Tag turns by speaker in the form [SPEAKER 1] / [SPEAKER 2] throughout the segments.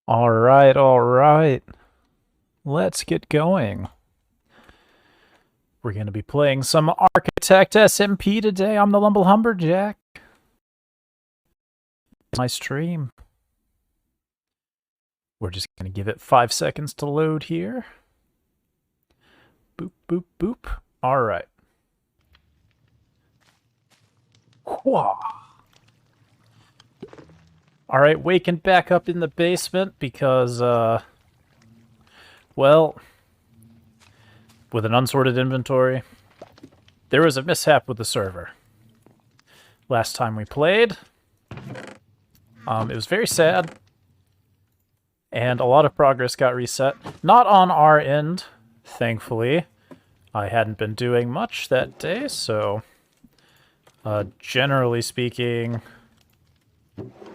[SPEAKER 1] All right, all right. Let's get going. We're going to be playing some Architect SMP today. I'm the Lumble Humberjack. It's my stream. We're just going to give it 5 seconds to load here. Boop, boop, boop. All right. Whoa. All right, waking back up in the basement because, well, with an unsorted inventory, there was a mishap with the server. Last time we played, it was very sad, and a lot of progress got reset. Not on our end, thankfully. I hadn't been doing much that day, so generally speaking,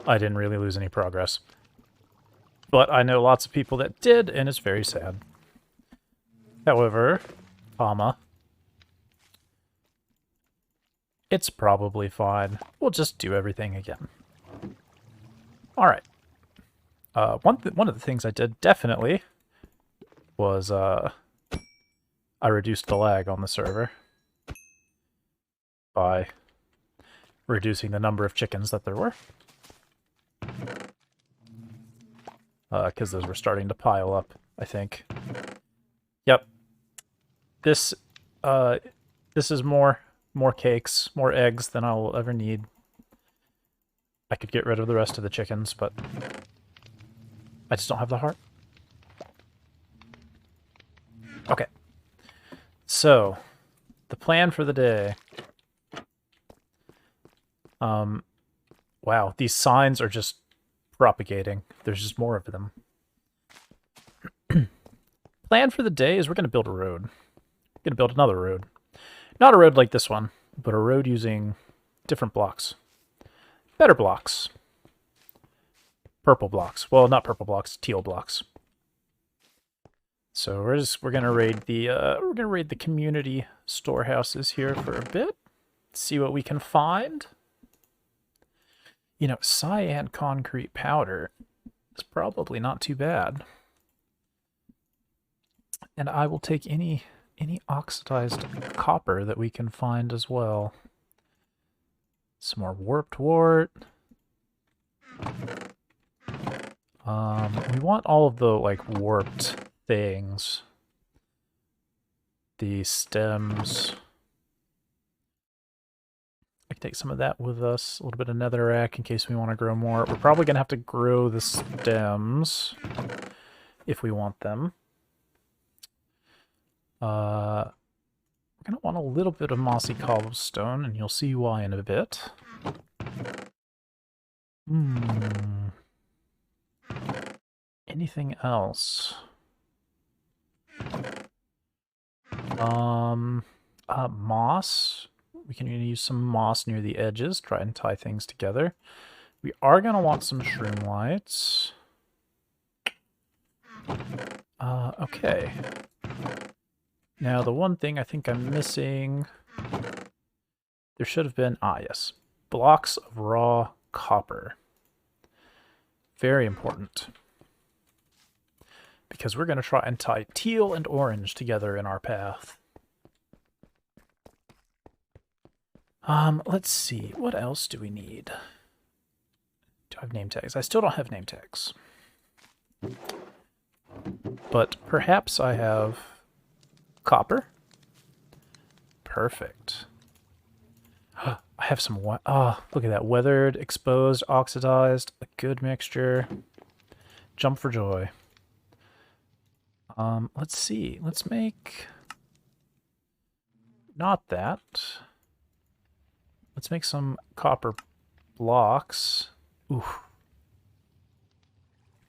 [SPEAKER 1] I didn't really lose any progress. But I know lots of people that did, and it's very sad. However, it's probably fine. We'll just do everything again. All right. One of the things I did definitely was I reduced the lag on the server by reducing the number of chickens that there were. Because those were starting to pile up, I think. Yep. This is more cakes, more eggs than I will ever need. I could get rid of the rest of the chickens, but I just don't have the heart. Okay. So, the plan for the day. Wow, these signs are just propagating. There's just more of them. Plan for the day is we're going to build a road. We're going to build another road. Not a road like this one, but a road using different blocks. Better blocks. Purple blocks. Well, not purple blocks, teal blocks. So we're gonna raid the community storehouses here for a bit. See what we can find. You know, cyan concrete powder is probably not too bad. And I will take any oxidized copper that we can find as well. Some more warped wart. We want all of the, like, warped things. The stems. I can take some of that with us. A little bit of netherrack in case we want to grow more. We're probably going to have to grow the stems if we want them. We're going to want a little bit of mossy cobblestone, and you'll see why in a bit. Anything else? Moss. We can use some moss near the edges, try and tie things together. We are going to want some shroom lights. Okay. Now, the one thing I think I'm missing... There should have been... yes. Blocks of raw copper. Very important. Because we're going to try and tie teal and orange together in our path. Let's see. What else do we need? Do I have name tags? I still don't have name tags. But perhaps I have copper. Perfect. I have some... Oh, look at that. Weathered, exposed, oxidized. A good mixture. Jump for joy. Let's see. Let's make... Not that. Let's make some copper blocks. Oof.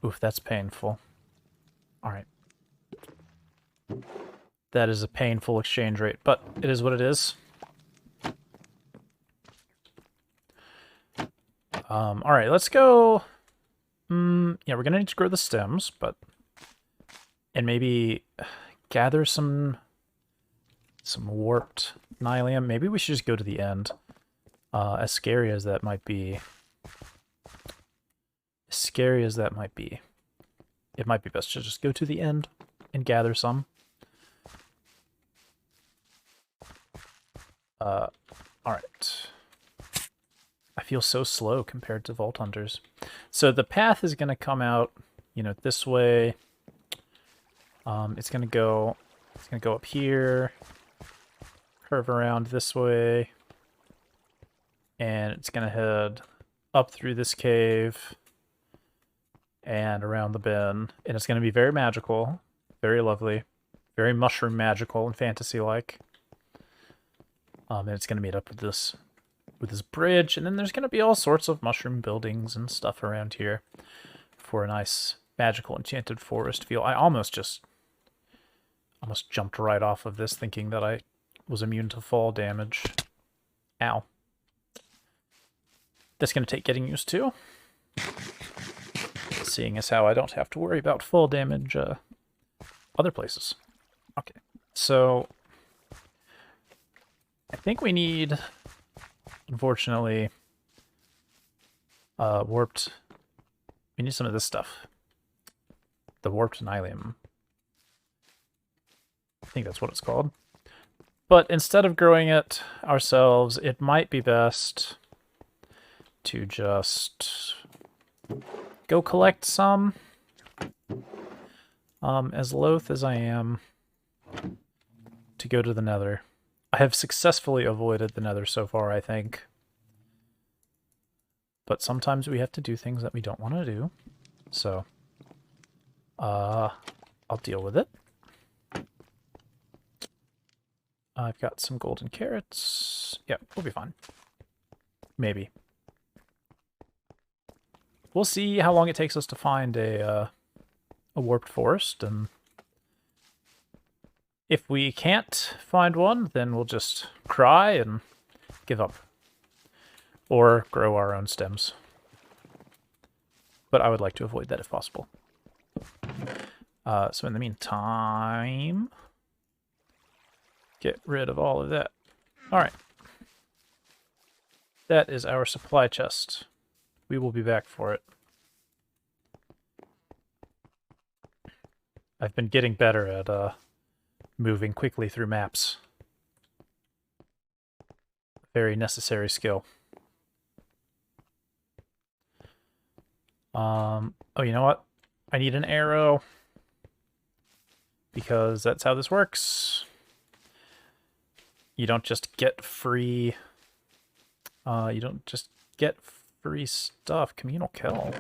[SPEAKER 1] Oof, that's painful. Alright. That is a painful exchange rate, but it is what it is. Alright, let's go... yeah, we're gonna need to grow the stems, but... And maybe gather some warped nylium. Maybe we should just go to the end. As scary as that might be. it might be best to just go to the end and gather some. Alright. I feel so slow compared to Vault Hunters. So the path is going to come out, you know, this way. It's going to go up here, curve around this way, and it's going to head up through this cave and around the bend, and it's going to be very magical, very lovely, very mushroom magical and fantasy-like. And it's going to meet up with this bridge, and then there's going to be all sorts of mushroom buildings and stuff around here for a nice magical enchanted forest feel. I almost jumped right off of this thinking that I was immune to fall damage. Ow. That's going to take getting used to. Seeing as how I don't have to worry about fall damage other places. Okay, so I think we need, unfortunately, warped. We need some of this stuff. The warped nylium. I think that's what it's called. But instead of growing it ourselves, it might be best to just go collect some. As loath as I am to go to the Nether, I have successfully avoided the Nether so far, I think. But sometimes we have to do things that we don't want to do. So, I'll deal with it. I've got some golden carrots. Yeah, we'll be fine. Maybe. We'll see how long it takes us to find a warped forest, and if we can't find one, then we'll just cry and give up. Or grow our own stems. But I would like to avoid that if possible. So in the meantime, get rid of all of that. Alright. That is our supply chest. We will be back for it. I've been getting better at moving quickly through maps. Very necessary skill. Oh, you know what? I need an arrow. Because that's how this works. You don't just get free... you don't just get free stuff. Communal kelp.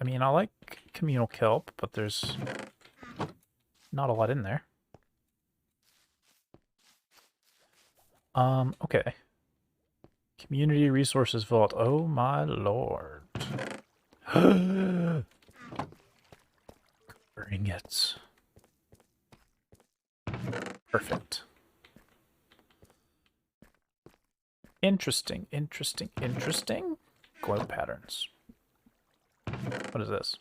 [SPEAKER 1] I mean, I like communal kelp, but there's not a lot in there. Okay. Community resources vault. Oh my lord. Bring it. Perfect. Interesting, interesting, interesting. Glow patterns. What is this?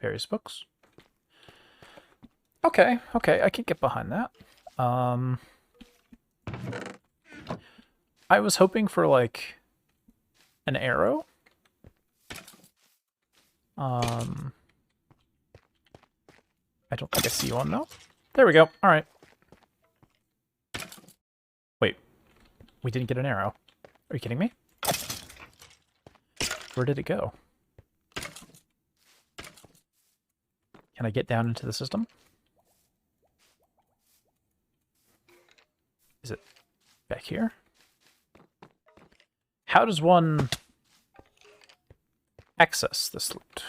[SPEAKER 1] Various books. Okay, okay, I can get behind that. I was hoping for, like, an arrow. I don't think I see one, though. There we go. All right. Wait. We didn't get an arrow. Are you kidding me? Where did it go? Can I get down into the system? Is it back here? How does one access this loot?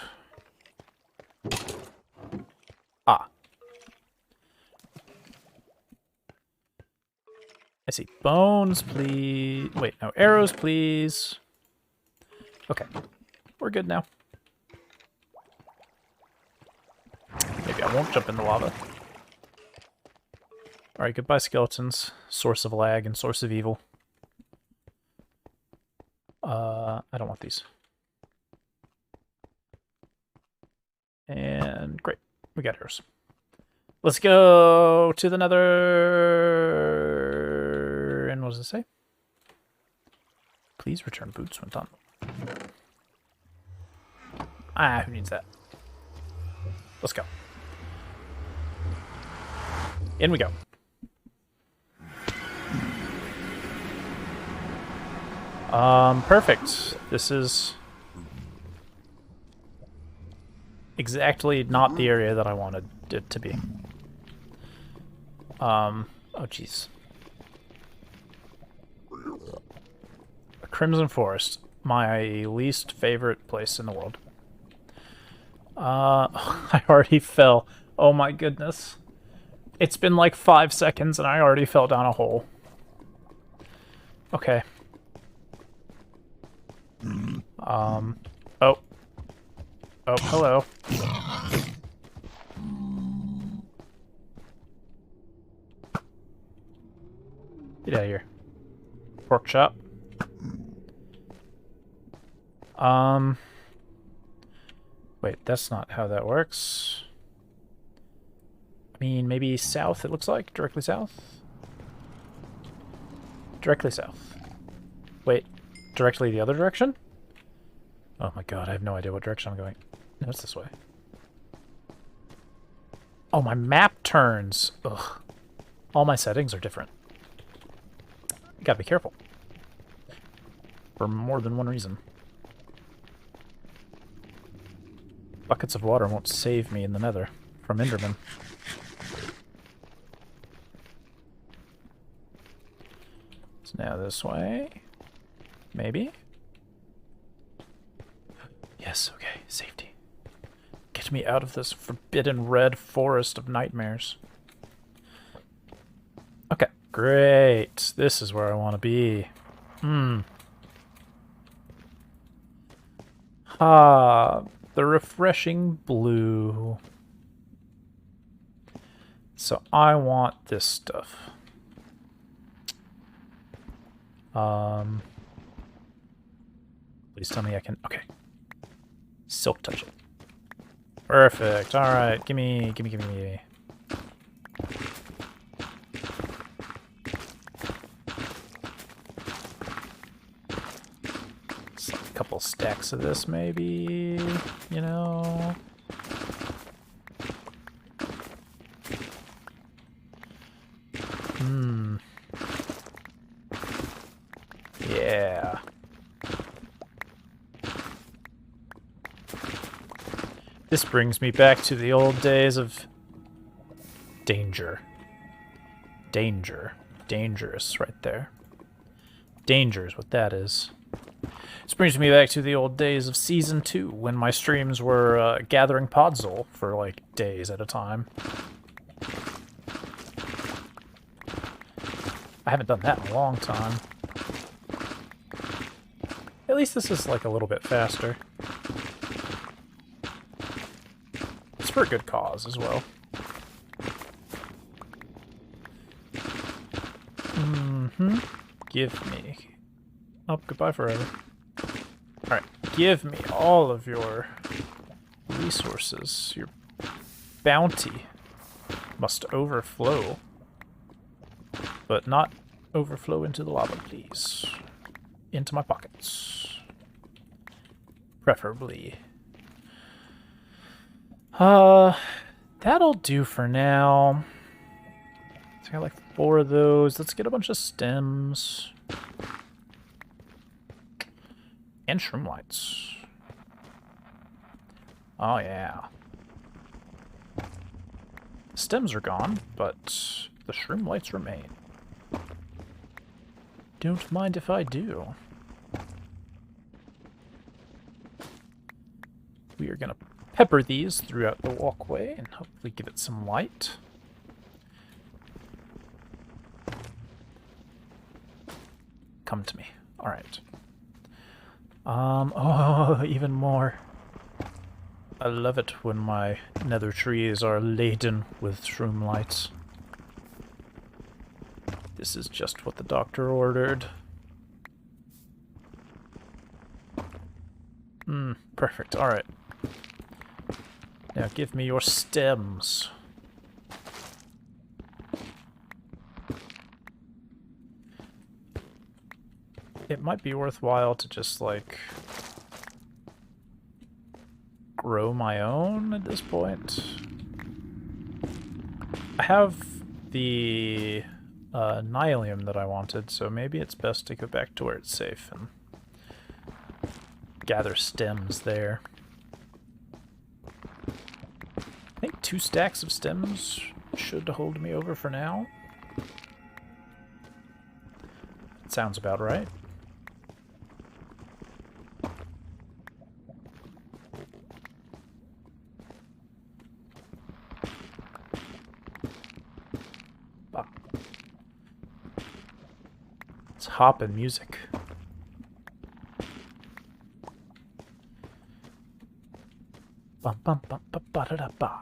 [SPEAKER 1] Ah. I see. Bones, please. Wait, no. Arrows, please. Okay. We're good now. Maybe I won't jump in the lava. Alright, goodbye skeletons. Source of lag and source of evil. I don't want these. And great. We got arrows. Let's go to the Nether. And what does it say? Please return boots when done. Ah, who needs that? Let's go. In we go. Perfect. This is exactly not the area that I wanted it to be. Oh jeez. A Crimson Forest, my least favorite place in the world. I already fell. Oh my goodness. It's been like 5 seconds and I already fell down a hole. Okay. Oh. Oh, hello. Get out of here. Pork chop. Wait, that's not how that works. I mean, maybe south, it looks like? Directly south? Directly south. Wait, directly the other direction? Oh my god, I have no idea what direction I'm going. No, it's this way. Oh, my map turns. Ugh. All my settings are different. You gotta be careful. For more than one reason. Buckets of water won't save me in the Nether from Enderman. So now this way. Maybe? Yes, okay, safety. Get me out of this forbidden red forest of nightmares. Okay, great. This is where I want to be. Ah, the refreshing blue. So I want this stuff. Please tell me I can... Okay. Silk touch it. Perfect. All right. Gimme. Just a couple stacks of this, maybe. You know. Yeah. This brings me back to the old days of danger. Danger. Dangerous right there. Danger is what that is. This brings me back to the old days of Season 2, when my streams were gathering podzol for, like, days at a time. I haven't done that in a long time. At least this is, like, a little bit faster. It's for a good cause as well. Give me... Oh, goodbye forever. Alright, give me all of your resources. Your bounty must overflow. But not overflow into the lava, please. Into my pockets. Preferably. That'll do for now. So I got like 4 of those. Let's get a bunch of stems. And shroom lights. Oh yeah. The stems are gone, but the shroom lights remain. Don't mind if I do. We are gonna pepper these throughout the walkway and hopefully give it some light. Come to me. Alright. Oh, even more. I love it when my nether trees are laden with shroom lights. This is just what the doctor ordered. Perfect. Alright. Now give me your stems. It might be worthwhile to just, like... grow my own at this point. I have the nylium that I wanted, so maybe it's best to go back to where it's safe and gather stems there. I think 2 stacks of stems should hold me over for now. Sounds about right. It's hoppin' music. Bum bum bum ba ba da da ba.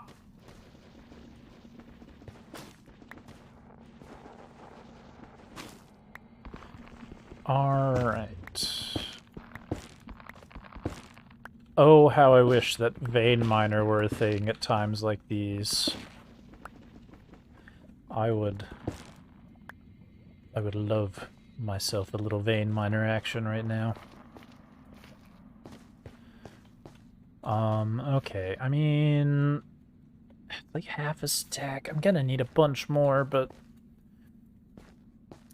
[SPEAKER 1] Alright. Oh, how I wish that vein miner were a thing at times like these. I would love myself a little vein miner action right now. Okay, I mean, like half a stack. I'm gonna need a bunch more, but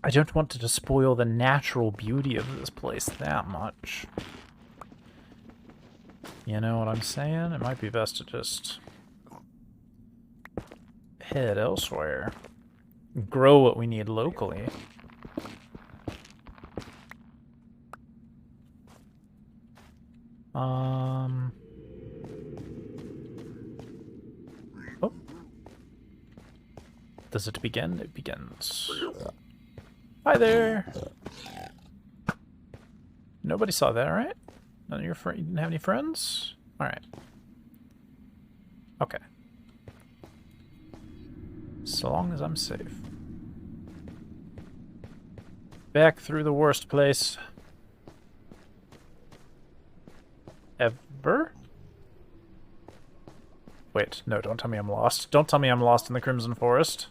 [SPEAKER 1] I don't want to despoil the natural beauty of this place that much. You know what I'm saying? It might be best to just head elsewhere. Grow what we need locally. Oh. Does it begin? It begins. Hi there! Nobody saw that, right? None of your friends? You didn't have any friends? Alright. Okay. So long as I'm safe. Back through the worst place ever? Wait, no, don't tell me I'm lost. Don't tell me I'm lost in the Crimson Forest.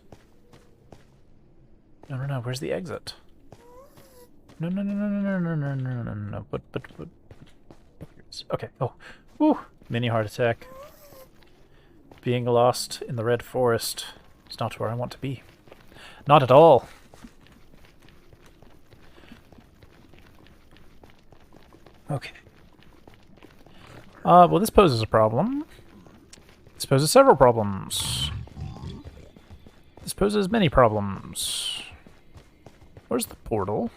[SPEAKER 1] No, no, no, where's the exit? No, no, no, no, no, no, no, no, no, no, no, no, but... Okay, oh, whew, mini heart attack. Being lost in the Red Forest is not where I want to be. Not at all. Okay. Well, this poses a problem. This poses several problems. This poses many problems. Where's the portal?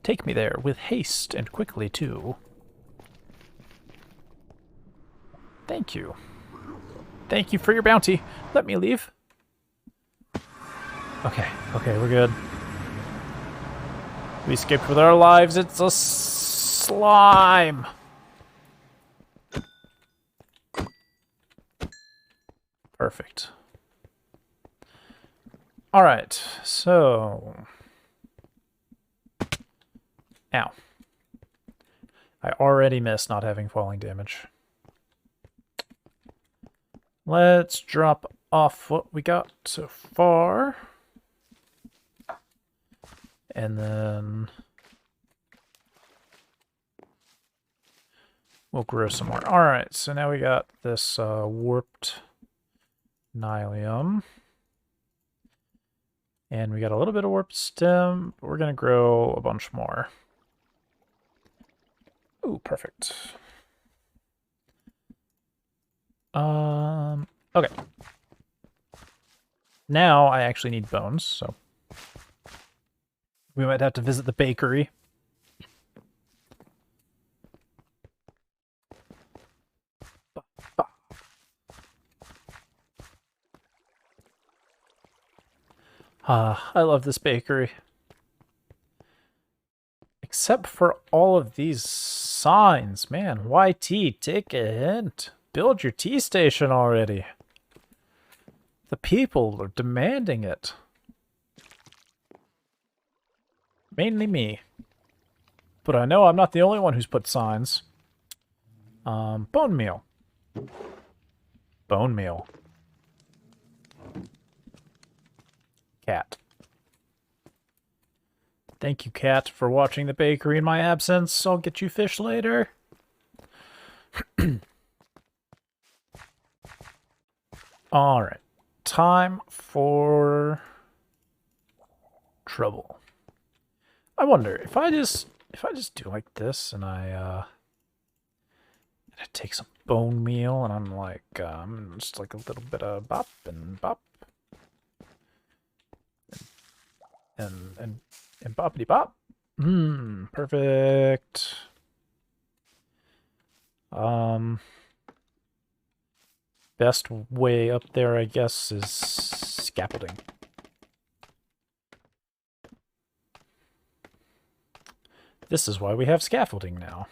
[SPEAKER 1] Take me there with haste and quickly, too. Thank you. Thank you for your bounty. Let me leave. Okay, okay, we're good. We escaped with our lives. It's a slime. Perfect. Alright, so... Ow. I already missed not having falling damage. Let's drop off what we got so far. And then... we'll grow some more. Alright, so now we got this warped nylium. And we got a little bit of warped stem. We're going to grow a bunch more. Ooh, perfect. Okay. Now I actually need bones, so we might have to visit the bakery. I love this bakery. Except for all of these signs. Man, YT, take a hint. Build your tea station already. The people are demanding it. Mainly me. But I know I'm not the only one who's put signs. Bone meal. Bone meal. Cat. Thank you, Cat, for watching the bakery in my absence. I'll get you fish later. All right, time for trouble. I wonder if I just do like this and I take some bone meal and I'm like just like a little bit of bop and bop and boppity bop. Perfect. Best way up there, I guess, is scaffolding. This is why we have scaffolding now.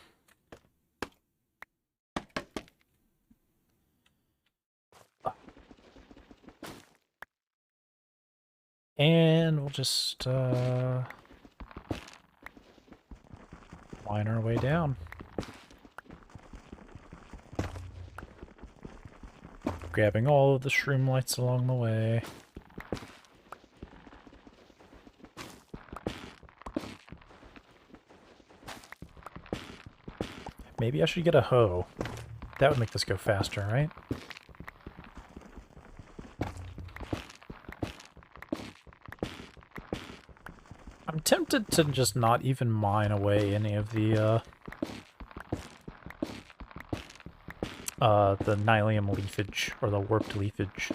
[SPEAKER 1] And we'll just mine our way down. Grabbing all of the shroom lights along the way. Maybe I should get a hoe. That would make this go faster, right? I'm tempted to just not even mine away any of the nylium leafage, or the warped leafage.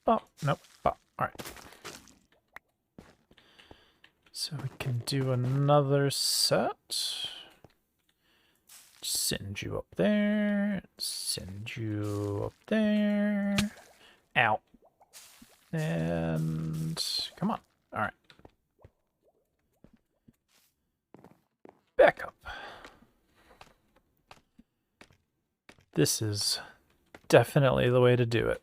[SPEAKER 1] Oh, nope. Oh, alright. So we can do another set. Send you up there. Send you up there. Ow. And come on. Alright. Back up. This is definitely the way to do it.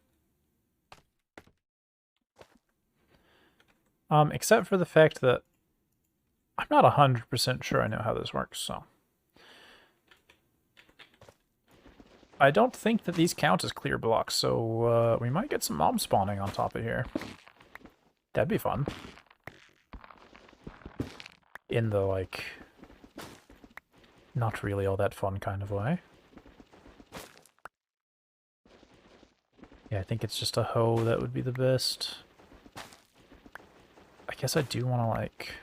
[SPEAKER 1] Except for the fact that I'm not 100% sure I know how this works, so. I don't think that these count as clear blocks, so we might get some mob spawning on top of here. That'd be fun. In the, like, not really all that fun kind of way. Yeah, I think it's just a hoe that would be the best. I guess I do want to, like,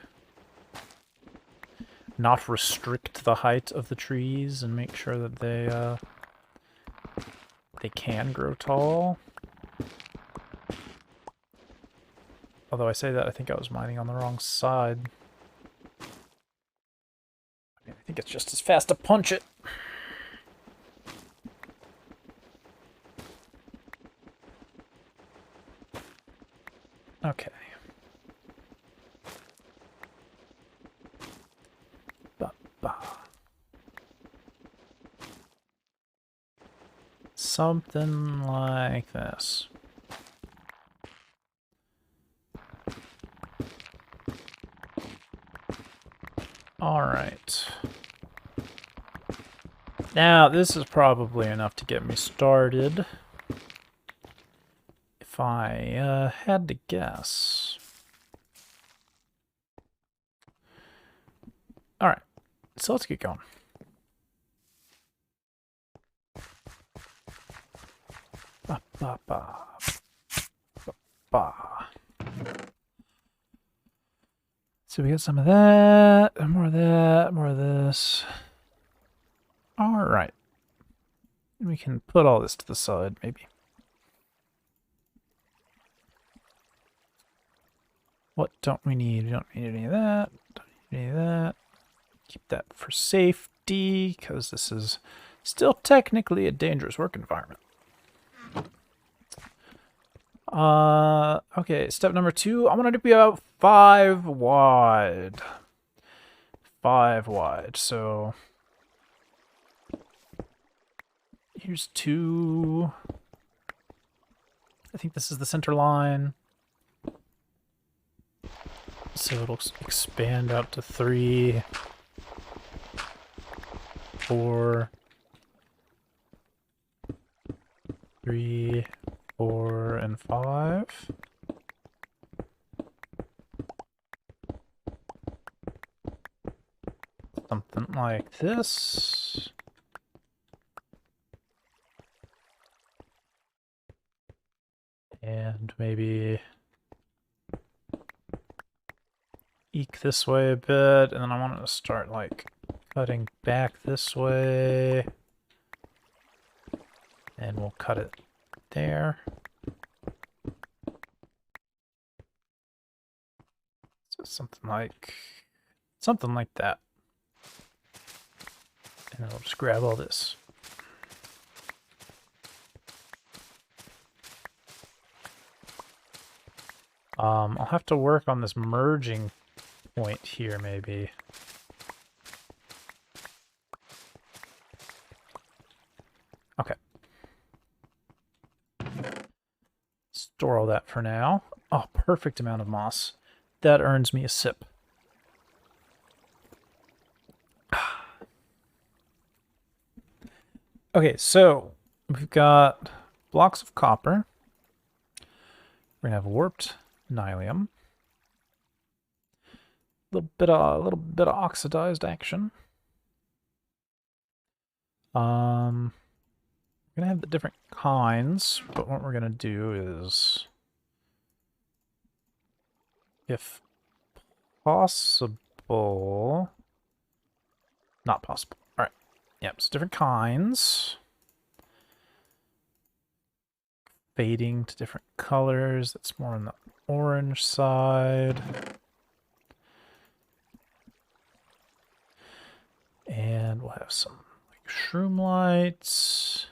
[SPEAKER 1] not restrict the height of the trees and make sure that they can grow tall. Although I say that, I think I was mining on the wrong side. I mean, I think it's just as fast to punch it. Okay. Something like this. Alright. Now, this is probably enough to get me started. If I had to guess. Alright, so let's get going. Ba, ba, ba. Ba, ba. So we got some of that, more of that, more of this. Alright. We can put all this to the side, maybe. What don't we need? We don't need any of that. Don't need any of that. Keep that for safety, because this is still technically a dangerous work environment. Okay, step number 2, I want it to be about 5 wide. 5 wide, so here's 2. I think this is the center line. So it'll expand out to 3, 4, 3, 4, and 5. Something like this. And maybe eke this way a bit, and then I want to start, like, cutting back this way. And we'll cut it there. So something like that. And I'll just grab all this. I'll have to work on this merging point here, maybe. Okay. Store all that for now. Oh, perfect amount of moss. That earns me a sip. Okay, so we've got blocks of copper. We're gonna have warped nylium. A little bit of oxidized action. We're gonna have the different kinds, but what we're gonna do is, if possible, not possible. All right, yep, it's different kinds. Fading to different colors. That's more on the orange side. And we'll have some like shroom lights.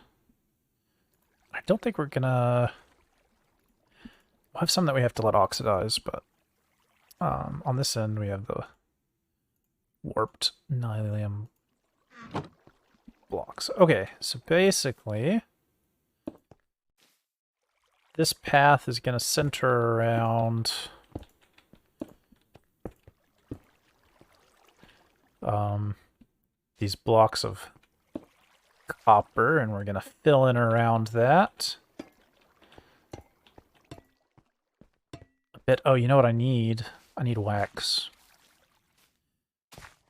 [SPEAKER 1] I don't think we're gonna... We'll have some that we have to let oxidize, but on this end we have the warped nylium blocks. Okay, so basically this path is going to center around these blocks of copper, and we're going to fill in around that. A bit. Oh, you know what I need? I need wax.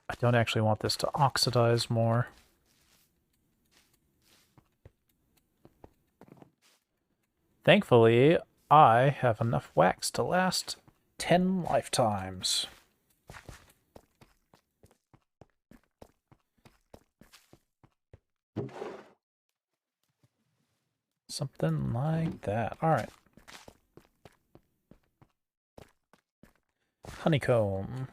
[SPEAKER 1] I don't actually want this to oxidize more. Thankfully, I have enough wax to last 10 lifetimes. Something like that. All right. Honeycomb.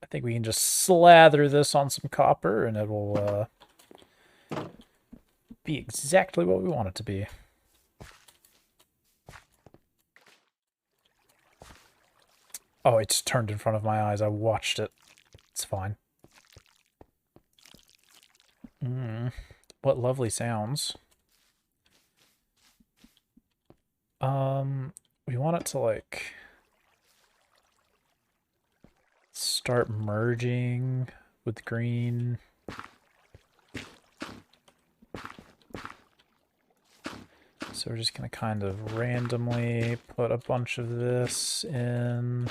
[SPEAKER 1] I think we can just slather this on some copper and it will be exactly what we want it to be. Oh, it's turned in front of my eyes. I watched it. It's fine. What lovely sounds. We want it to, like, start merging with green. So we're just going to kind of randomly put a bunch of this in.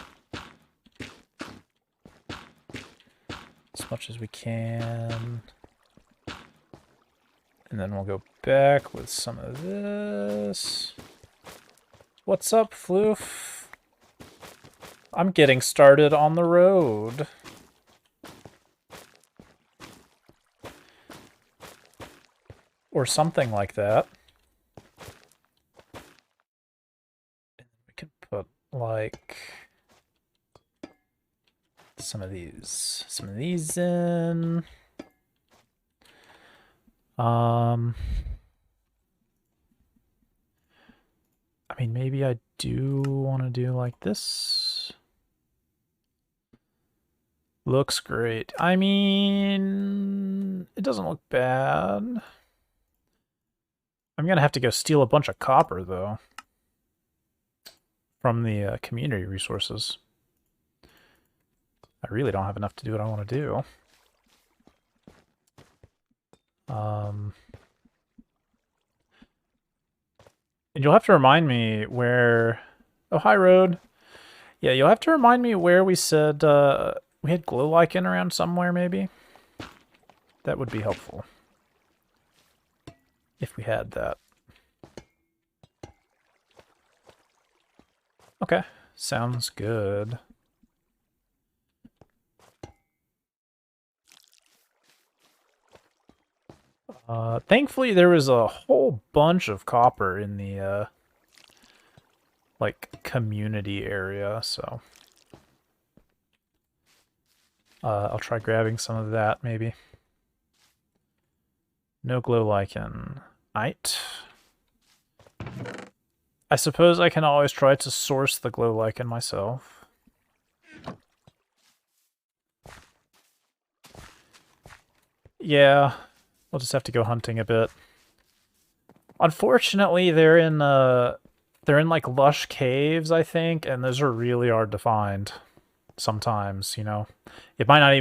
[SPEAKER 1] As much as we can. And then we'll go back with some of this. What's up, Floof? I'm getting started on the road. Or something like that. We could put, like, some of these in. I mean, maybe I do want to do like this. Looks great. I mean, it doesn't look bad. I'm gonna have to go steal a bunch of copper, though, from the community resources. I really don't have enough to do what I want to do. And you'll have to remind me where... Oh, hi, Road. Yeah, you'll have to remind me where we said we had glow lichen around somewhere, maybe. That would be helpful. If we had that. Okay, sounds good. Thankfully, there was a whole bunch of copper in the, like, community area, so... I'll try grabbing some of that, maybe. No glow lichen. Aight. I suppose I can always try to source the glow lichen myself. Yeah, we'll just have to go hunting a bit. Unfortunately, they're in like lush caves, I think, and those are really hard to find. Sometimes, you know, it might not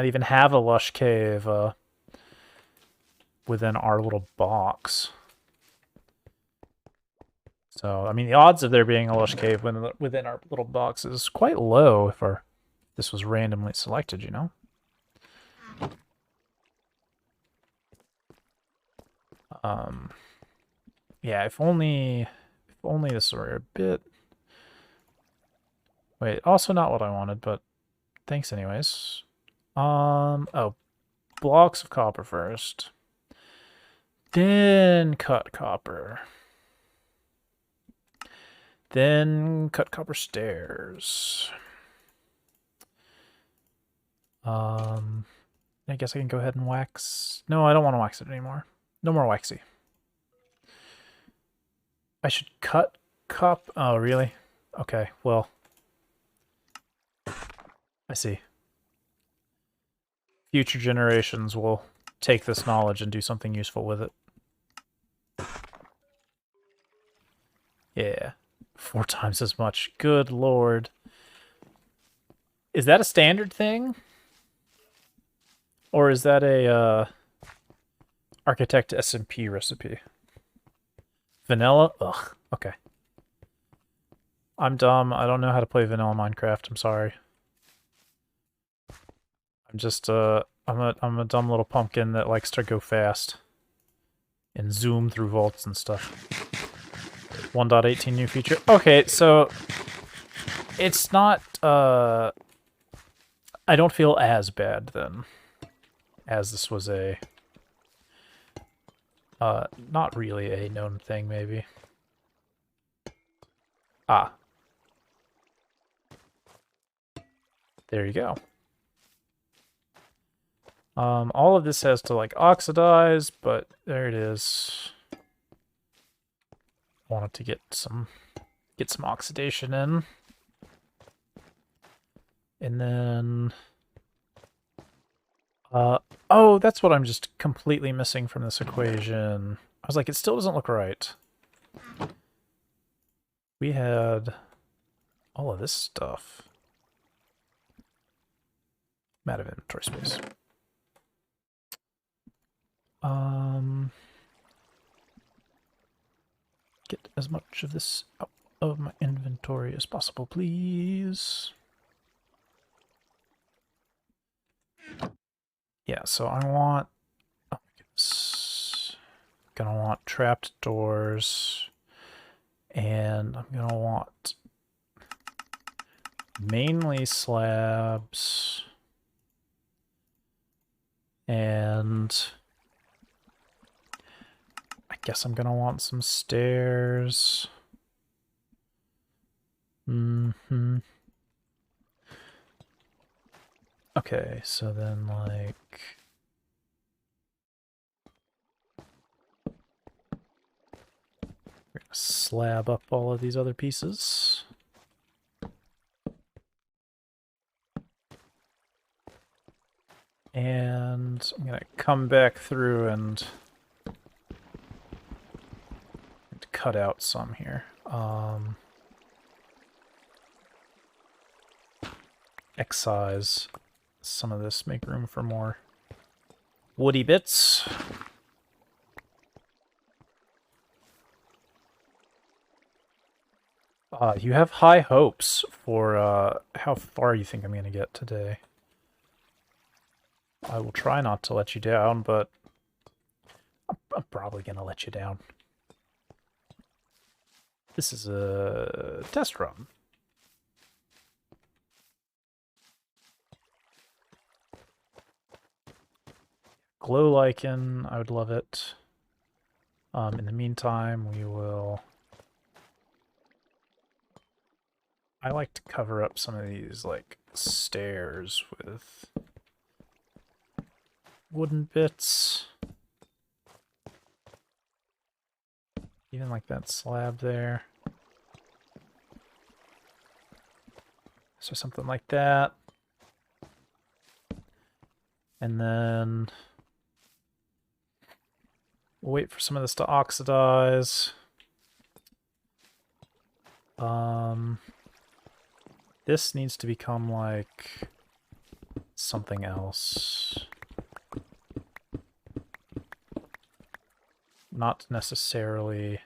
[SPEAKER 1] even have a lush cave within our little box. So, I mean, the odds of there being a lush cave within our little box is quite low if this was randomly selected, you know? Yeah, if only this were a bit... Wait, also not what I wanted, but thanks anyways. Oh, blocks of copper first. Then cut copper. Then cut copper stairs. I guess I can go ahead and wax. No, I don't want to wax it anymore. No more waxy. I should cut cup. Oh, really? Okay, well. I see. Future generations will take this knowledge and do something useful with it. Yeah. 4 times as much. Good lord. Is that a standard thing? Or is that a Architect SMP recipe? Vanilla? Ugh. Okay. I'm dumb. I don't know how to play vanilla Minecraft. I'm sorry. I'm just I'm a dumb little pumpkin that likes to go fast and zoom through vaults and stuff. 1.18 new feature. Okay, so it's not I don't feel as bad then, as this was a not really a known thing maybe. Ah. There you go. All of this has to, like, oxidize, but there it is. Wanted to get some oxidation in. And then... oh, that's what I'm just completely missing from this equation. I was like, it still doesn't look right. We had all of this stuff. I'm out of inventory space. Get as much of this out of my inventory as possible, please. Yeah, so I want... Oh my goodness. Gonna want trapped doors. And I'm gonna want mainly slabs. And I guess I'm gonna want some stairs. Okay, so then, like... We're gonna slab up all of these other pieces. And I'm gonna come back through and cut out some here. Excise some of this, make room for more woody bits. You have high hopes for how far you think I'm gonna get today. I will try not to let you down, but I'm probably going to let you down. This is a test run. Glow lichen, I would love it. In the meantime, we will... I like to cover up some of these, like, stairs with wooden bits. Even like that slab there. So something like that. And then we'll wait for some of this to oxidize. This needs to become like something else. Not necessarily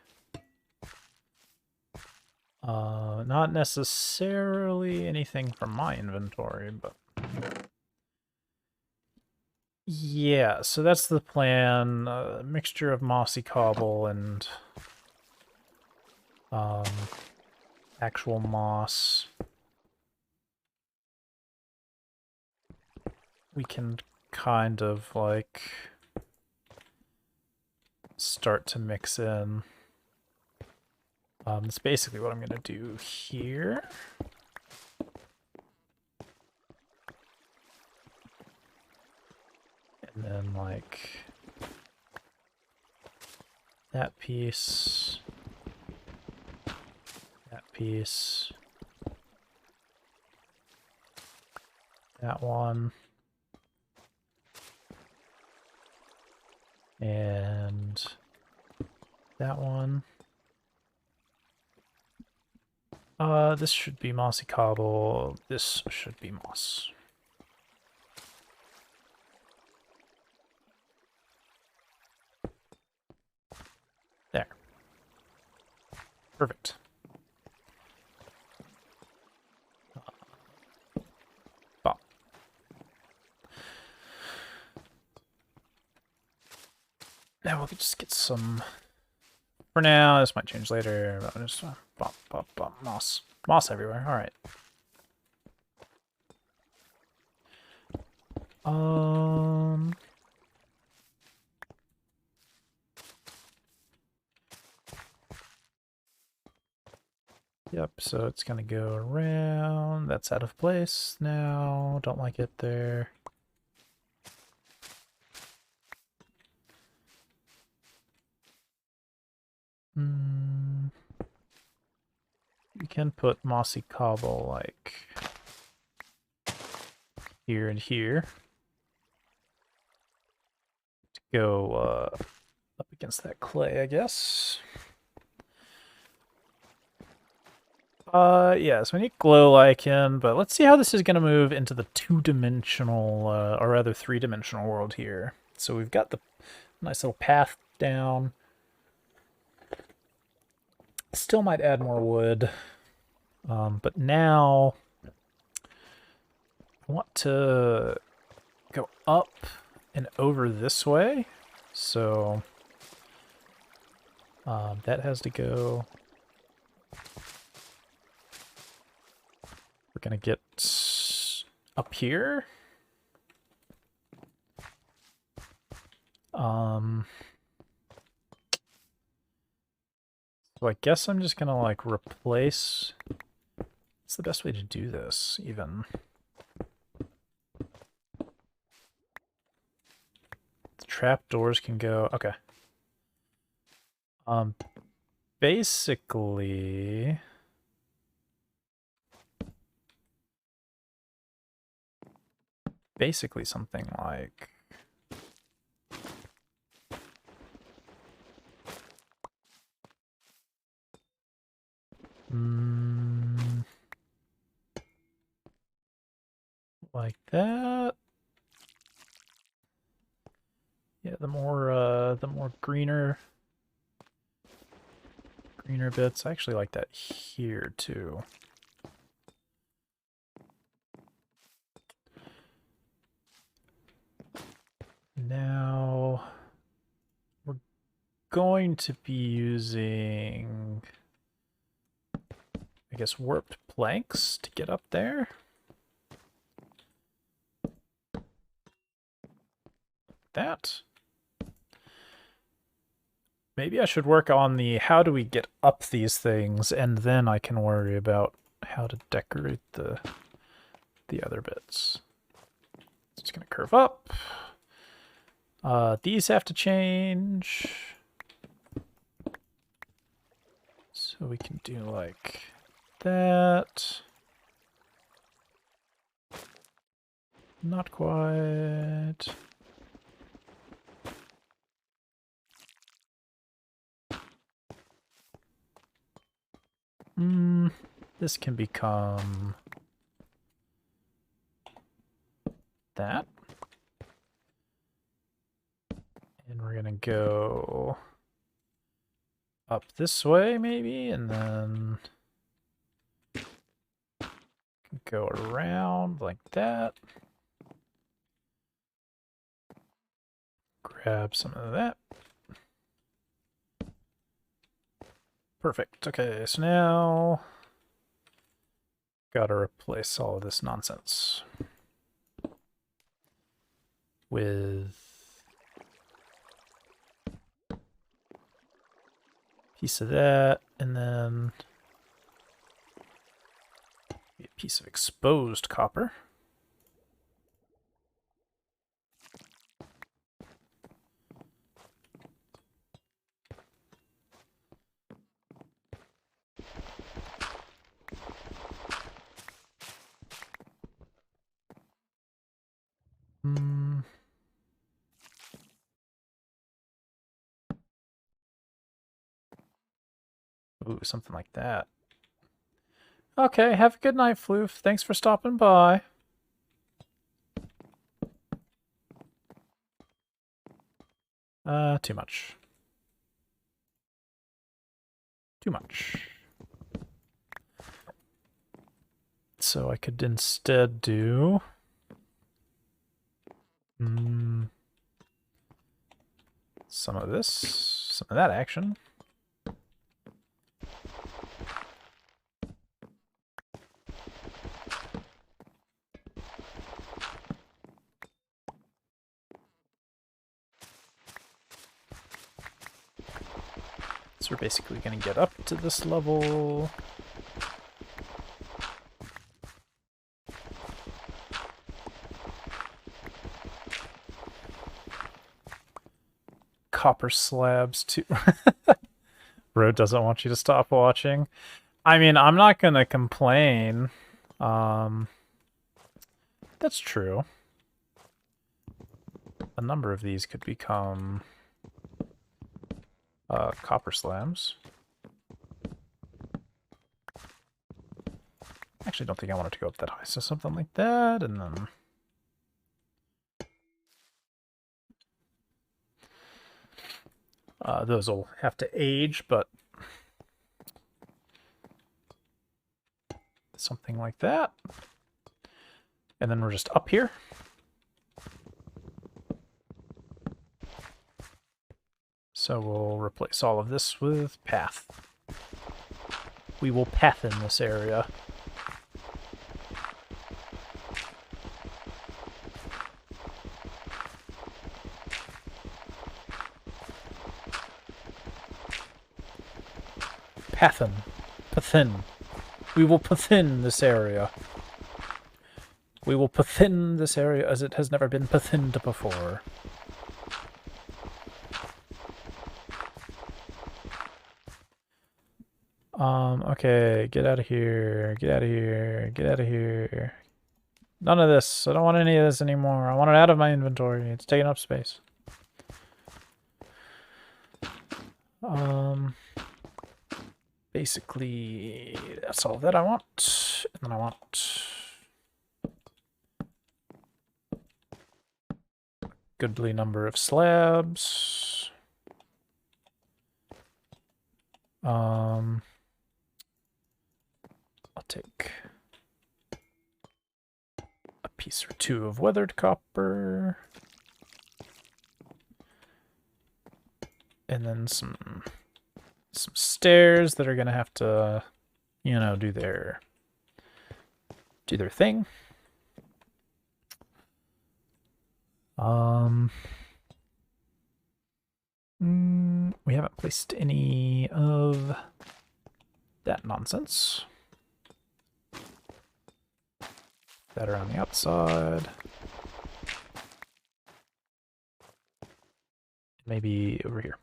[SPEAKER 1] anything from my inventory, but yeah, so that's the plan. A mixture of mossy cobble and actual moss. We can kind of like start to mix in. That's basically what I'm going to do here. And then like that piece, that piece, that one, and that one. This should be mossy cobble. This should be moss. There. Perfect. Bop. Now we'll just get some... For now, this might change later. But just bop, bop, bop, moss. Moss everywhere. All right. Yep, so it's gonna go around. That's out of place now. Don't like it there. We can put mossy cobble like here and here to go up against that clay, I guess. Yeah, so we need glow lichen, but let's see how this is going to move into the two-dimensional, or rather three-dimensional world here. So we've got the nice little path down. Still might add more wood, but now I want to go up and over this way, so that has to go... We're gonna get up here. So I guess I'm just gonna like replace... What's the best way to do this, even? The trapdoors can go... Okay. Basically... something like... like that. Yeah, the more greener bits. I actually like that here too. now we're going to be using, I guess, warped planks to get up there. That. Maybe I should work on the how do we get up these things, and then I can worry about how to decorate the other bits. It's going to curve up. These have to change. So we can do like that. Not quite. This can become that. And we're gonna go up this way maybe, and then go around like that. Grab some of that. Perfect. Okay, so now gotta replace all of this nonsense with a piece of that, and then a piece of exposed copper. Ooh, something like that. Okay, have a good night, Floof. Thanks for stopping by. Too much. Too much. So I could instead do... some of this, some of that action. So we're basically going to get up to this level. Copper slabs too. Road doesn't want you to stop watching. I mean, I'm not going to complain. That's true. A number of these could become copper slabs. Actually, don't think I want it to go up that high, so something like that, and then... those will have to age, but something like that. And then we're just up here. So we'll replace all of this with path. We will path in this area. Pathin. Pathin. We will pathin this area. We will pathin this area as it has never been pathined before. Okay, get out of here, get out of here, get out of here. None of this. I don't want any of this anymore. I want it out of my inventory. It's taking up space. Basically, that's all that I want. And then I want a goodly number of slabs. I'll take a piece or two of weathered copper. And then some stairs that are gonna have to, you know, do their thing. We haven't placed any of that nonsense. That are on the outside. Maybe over here.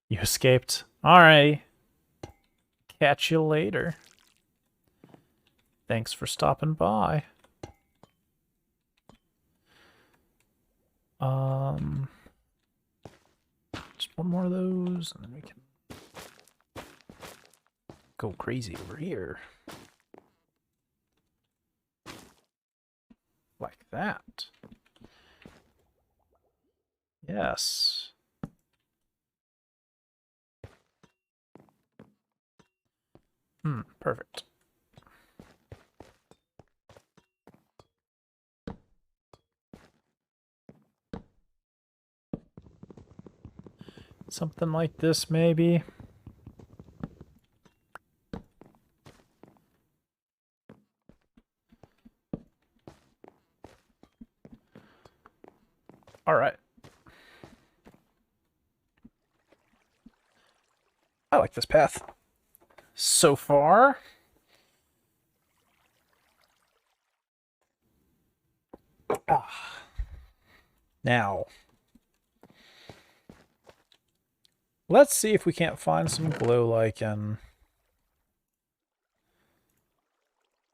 [SPEAKER 1] You escaped. Alright. Catch you later. Thanks for stopping by. Just one more of those, and then we can go crazy over here. Like that. Yes. Perfect. Something like this, maybe. All right. I like this path so far. Now, let's see if we can't find some glow lichen.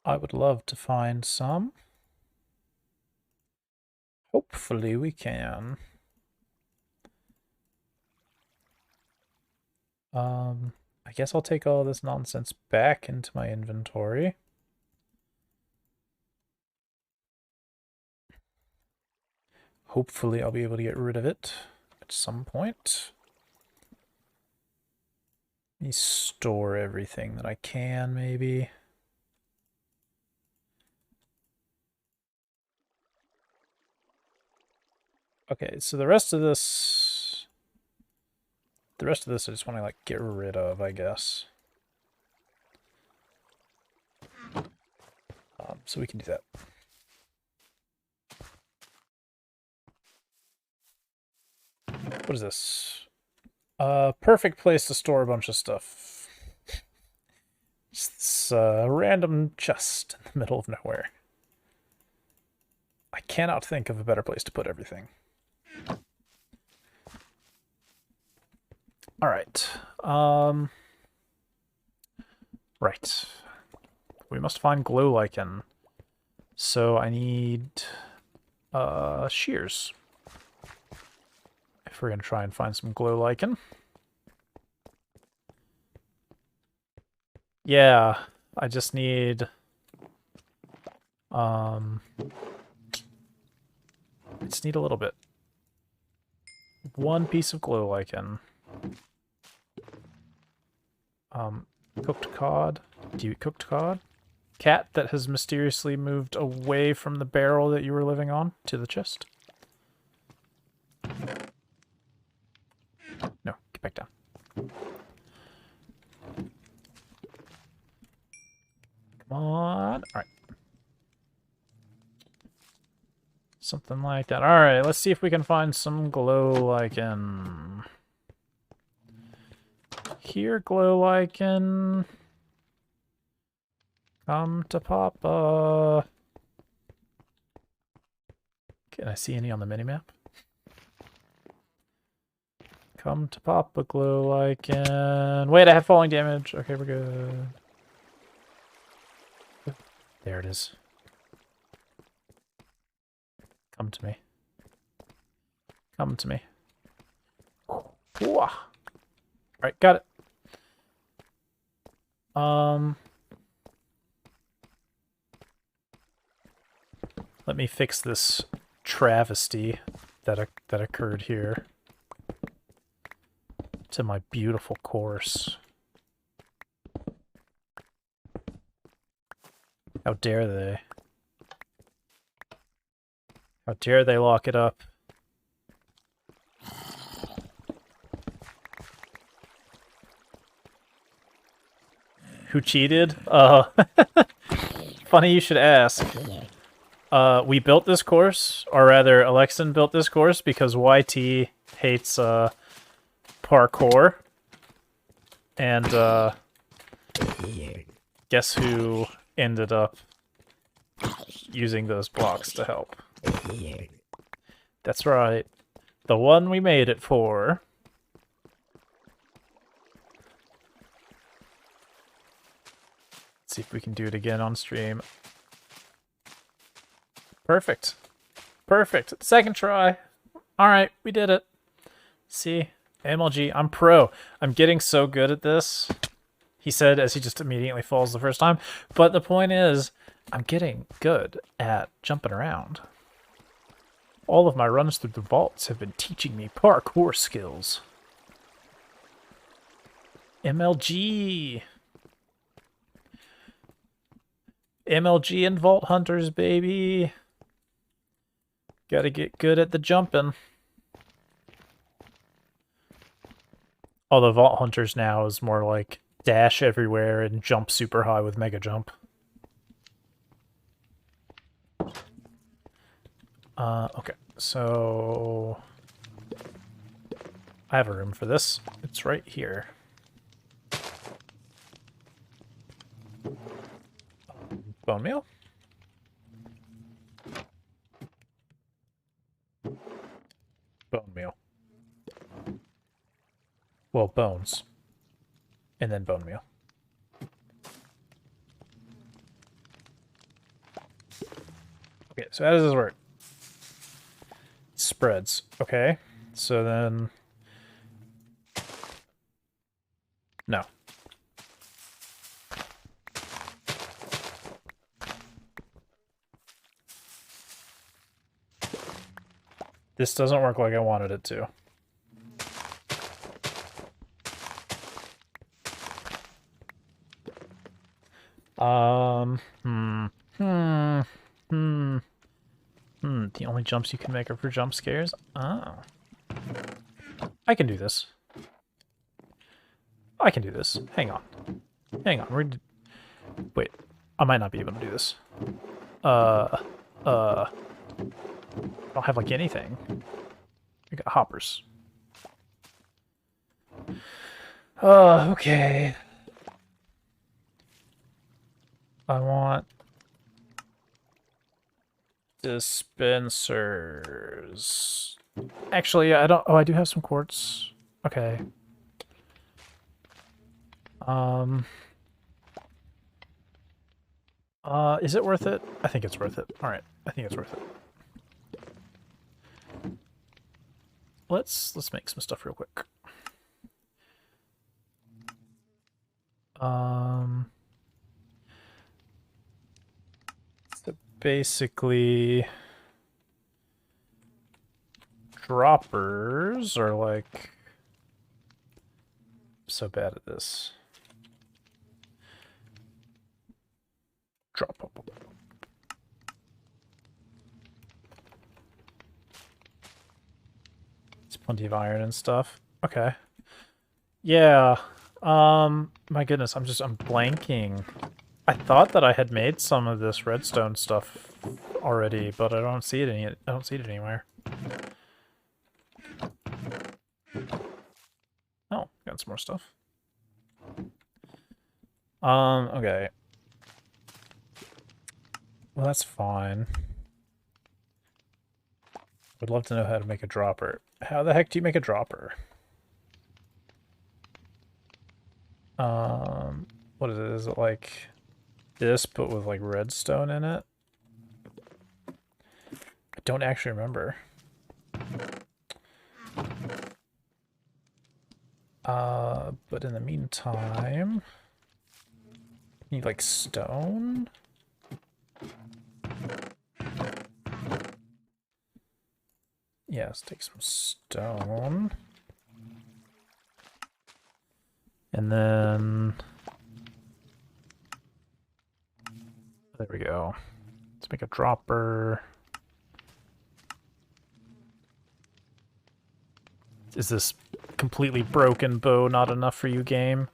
[SPEAKER 1] I would love to find some. Hopefully we can. I guess I'll take all this nonsense back into my inventory. Hopefully I'll be able to get rid of it at some point. Let me store everything that I can, maybe. Okay, so the rest of this I just want to, like, get rid of, I guess. So we can do that. What is this? Perfect place to store a bunch of stuff. Just this random chest in the middle of nowhere. I cannot think of a better place to put everything. Alright. Right. We must find glow lichen. So I need shears. If we're going to try and find some glow lichen. Yeah, I just need I just need a little bit. One piece of glow lichen. Cooked cod. Do you eat cooked cod? Cat that has mysteriously moved away from the barrel that you were living on to the chest. No, get back down. Come on. Alright. Something like that. Alright, let's see if we can find some glow lichen. Here, glow lichen. Come to Papa. Can I see any on the minimap? Come to Papa, glow lichen. Wait, I have falling damage. Okay, we're good. There it is. Come to me. Come to me. Alright, got it. Let me fix this travesty that occurred here. to my beautiful course. How dare they? How dare they lock it up? Who cheated? Funny you should ask. We built this course, or rather, Alexan built this course because YT hates parkour. And guess who ended up using those blocks to help? That's right. The one we made it for. Let's see if we can do it again on stream. Perfect. Perfect. Second try. Alright, we did it. See? MLG, I'm pro. I'm getting so good at this. He said as he just immediately falls the first time. But the point is, I'm getting good at jumping around. All of my runs through the vaults have been teaching me parkour skills. MLG. MLG and Vault Hunters, baby. Gotta get good at the jumping. Although Vault Hunters now is more like dash everywhere and jump super high with Mega Jump. Okay, so I have a room for this. It's right here. Bone meal? Bone meal. Well, bones. And then bone meal. Okay, so how does this work? It spreads. Okay, so then... No. This doesn't work like I wanted it to. The only jumps you can make are for jump scares? Oh. I can do this. I can do this. Hang on. Hang on. Wait. I might not be able to do this. I don't have, like, anything. I got hoppers. Okay. I want dispensers. Actually, I don't... Oh, I do have some quartz. Okay. Is it worth it? I think it's worth it. Alright, I think it's worth it. Let's make some stuff real quick. So basically, droppers are like so bad at this. Drop up. It's plenty of iron and stuff. Okay. Yeah. My goodness, I'm blanking. I thought that I had made some of this redstone stuff already, but I don't see it anywhere. Oh, got some more stuff. Okay. Well, that's fine. Would love to know how to make a dropper. How the heck do you make a dropper? What is it? Is it like this, but with like redstone in it? I don't actually remember. But in the meantime, need like stone? Yeah, let's take some stone. And then... There we go. Let's make a dropper. Is this completely broken bow not enough for you, game?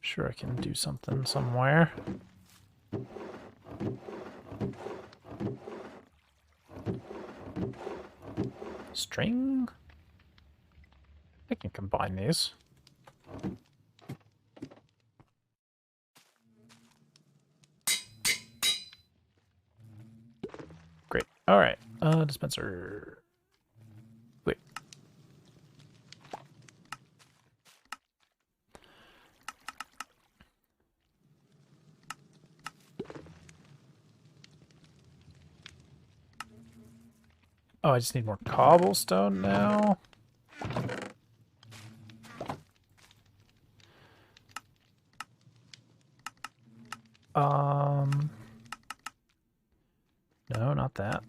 [SPEAKER 1] Sure, I can do something somewhere. String? I can combine these. Great. All right. Dispenser. Wait. Oh, I just need more cobblestone now. No, not that.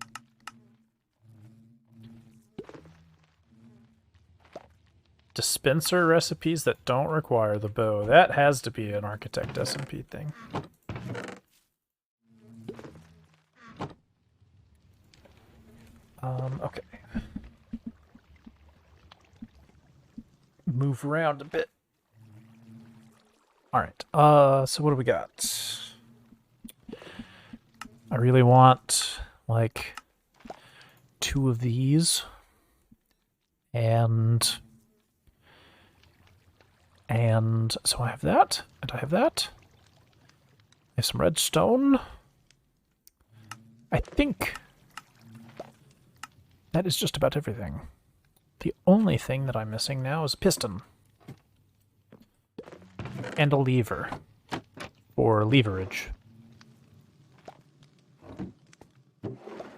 [SPEAKER 1] Dispenser recipes that don't require the bow. That has to be an architect SMP thing. Okay. Move around a bit. Alright, so what do we got? I really want, like, 2 of these. And so I have that, and I have that. I have some redstone. I think that is just about everything. The only thing that I'm missing now is a piston. And a lever. For leverage.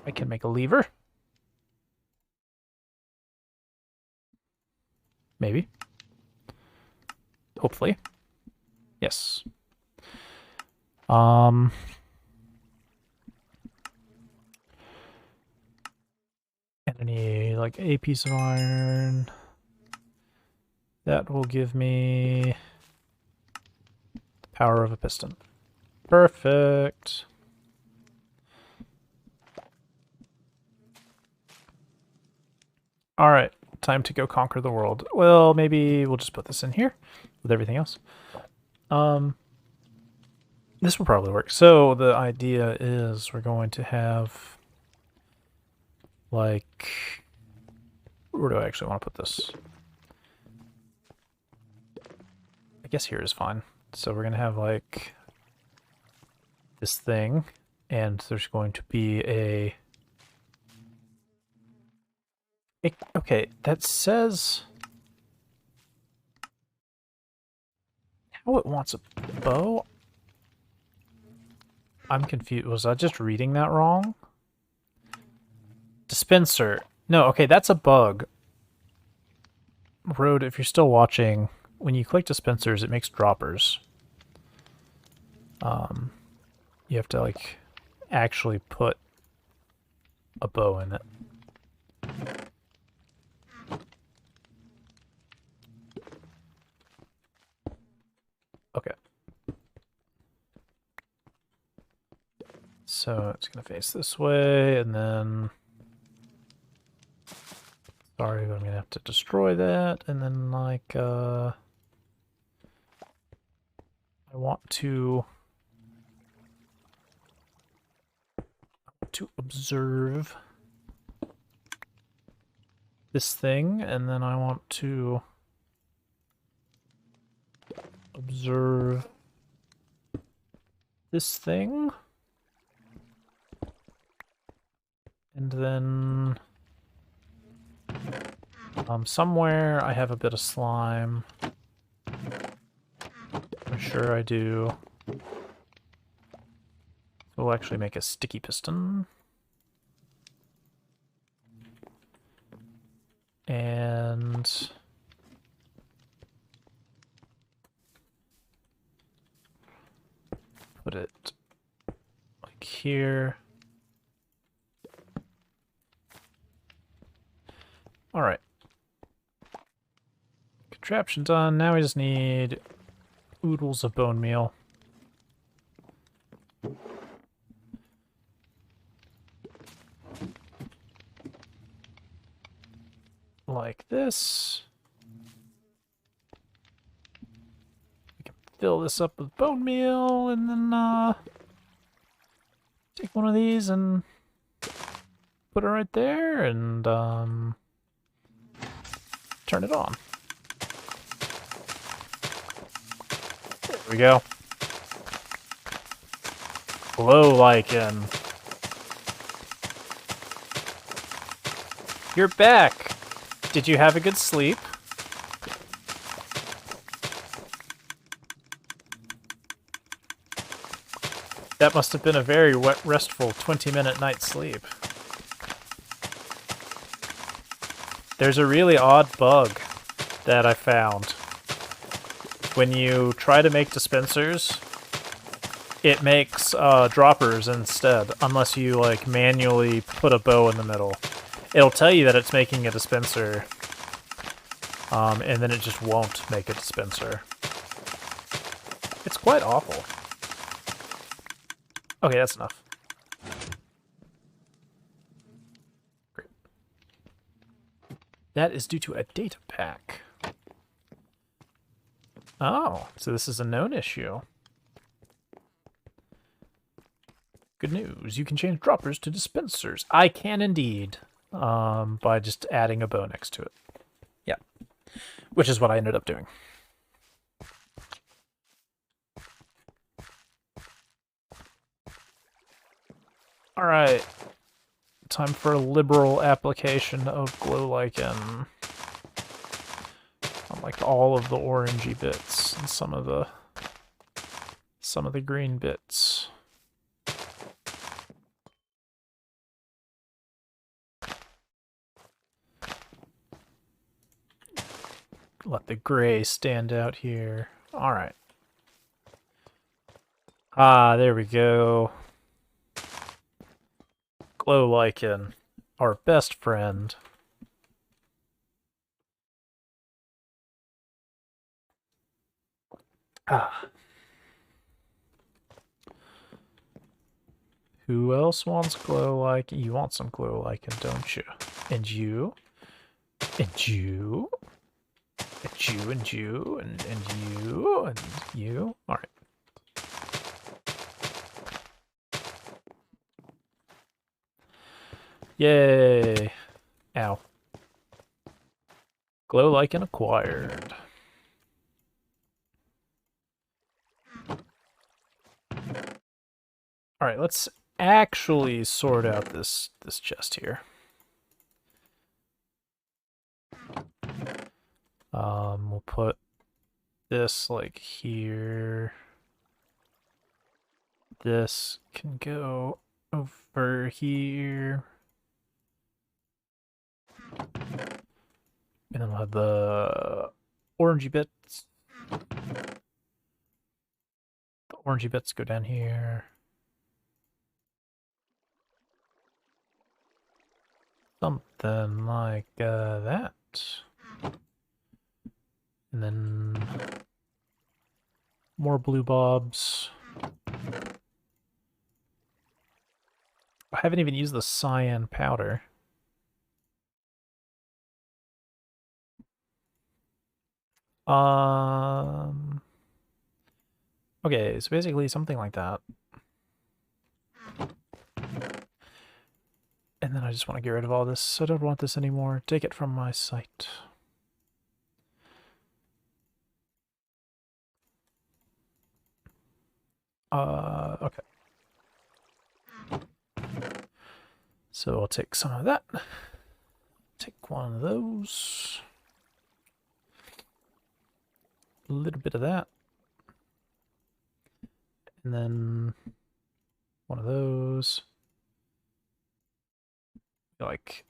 [SPEAKER 1] I can make a lever. Maybe. Hopefully. Yes. And I need like a piece of iron. That will give me the power of a piston. Perfect. All right, time to go conquer the world. Well, maybe we'll just put this in here with everything else. This will probably work. So the idea is we're going to have, like, where do I actually want to put this? I guess here is fine. So we're going to have, like, this thing, and there's going to be a... Okay, that says... how it wants a bow? I'm confused. Was I just reading that wrong? Dispenser. No, okay, that's a bug. Road, if you're still watching, when you click dispensers, it makes droppers. You have to, like, actually put a bow in it. Okay. So it's going to face this way, and then... sorry, but I'm going to have to destroy that, and then, like, I want to observe this thing, and then I want to observe this thing, and then somewhere I have a bit of slime. I'm sure I do. So we'll actually make a sticky piston. And put it like here. Alright. Contraption done. Now we just need oodles of bone meal. Like this. We can fill this up with bone meal and then take one of these and put it right there and turn it on. There we go. Glow lichen. You're back. Did you have a good sleep? That must have been a very restful 20-minute night's sleep. There's a really odd bug that I found. When you try to make dispensers, it makes droppers instead, unless you like manually put a bow in the middle. It'll tell you that it's making a dispenser, and then it just won't make a dispenser. It's quite awful. Okay, that's enough. Great. That is due to a data pack. Oh, so this is a known issue. Good news, you can change droppers to dispensers. I can indeed, by just adding a bow next to it. Yeah, which is what I ended up doing. All right, time for a liberal application of glow lichen. On like all of the orangey bits and some of the green bits. Let the gray stand out here. All right. Ah, there we go. Glow lichen, our best friend. Ah. Who else wants glow lichen? You want some glow lichen, don't you? And you? And you? And you, and you, and you, and you. All right. Yay. Ow. Glow lichen acquired. All right, let's actually sort out this chest here. We'll put this like here. This can go over here. And then we'll have the orangey bits. The orangey bits go down here. Something like that. And then more blue bobs. I haven't even used the cyan powder. Okay, so basically something like that. And then I just want to get rid of all this. I don't want this anymore. Take it from my site. Okay. So I'll take some of that. Take one of those. A little bit of that. And then one of those. Like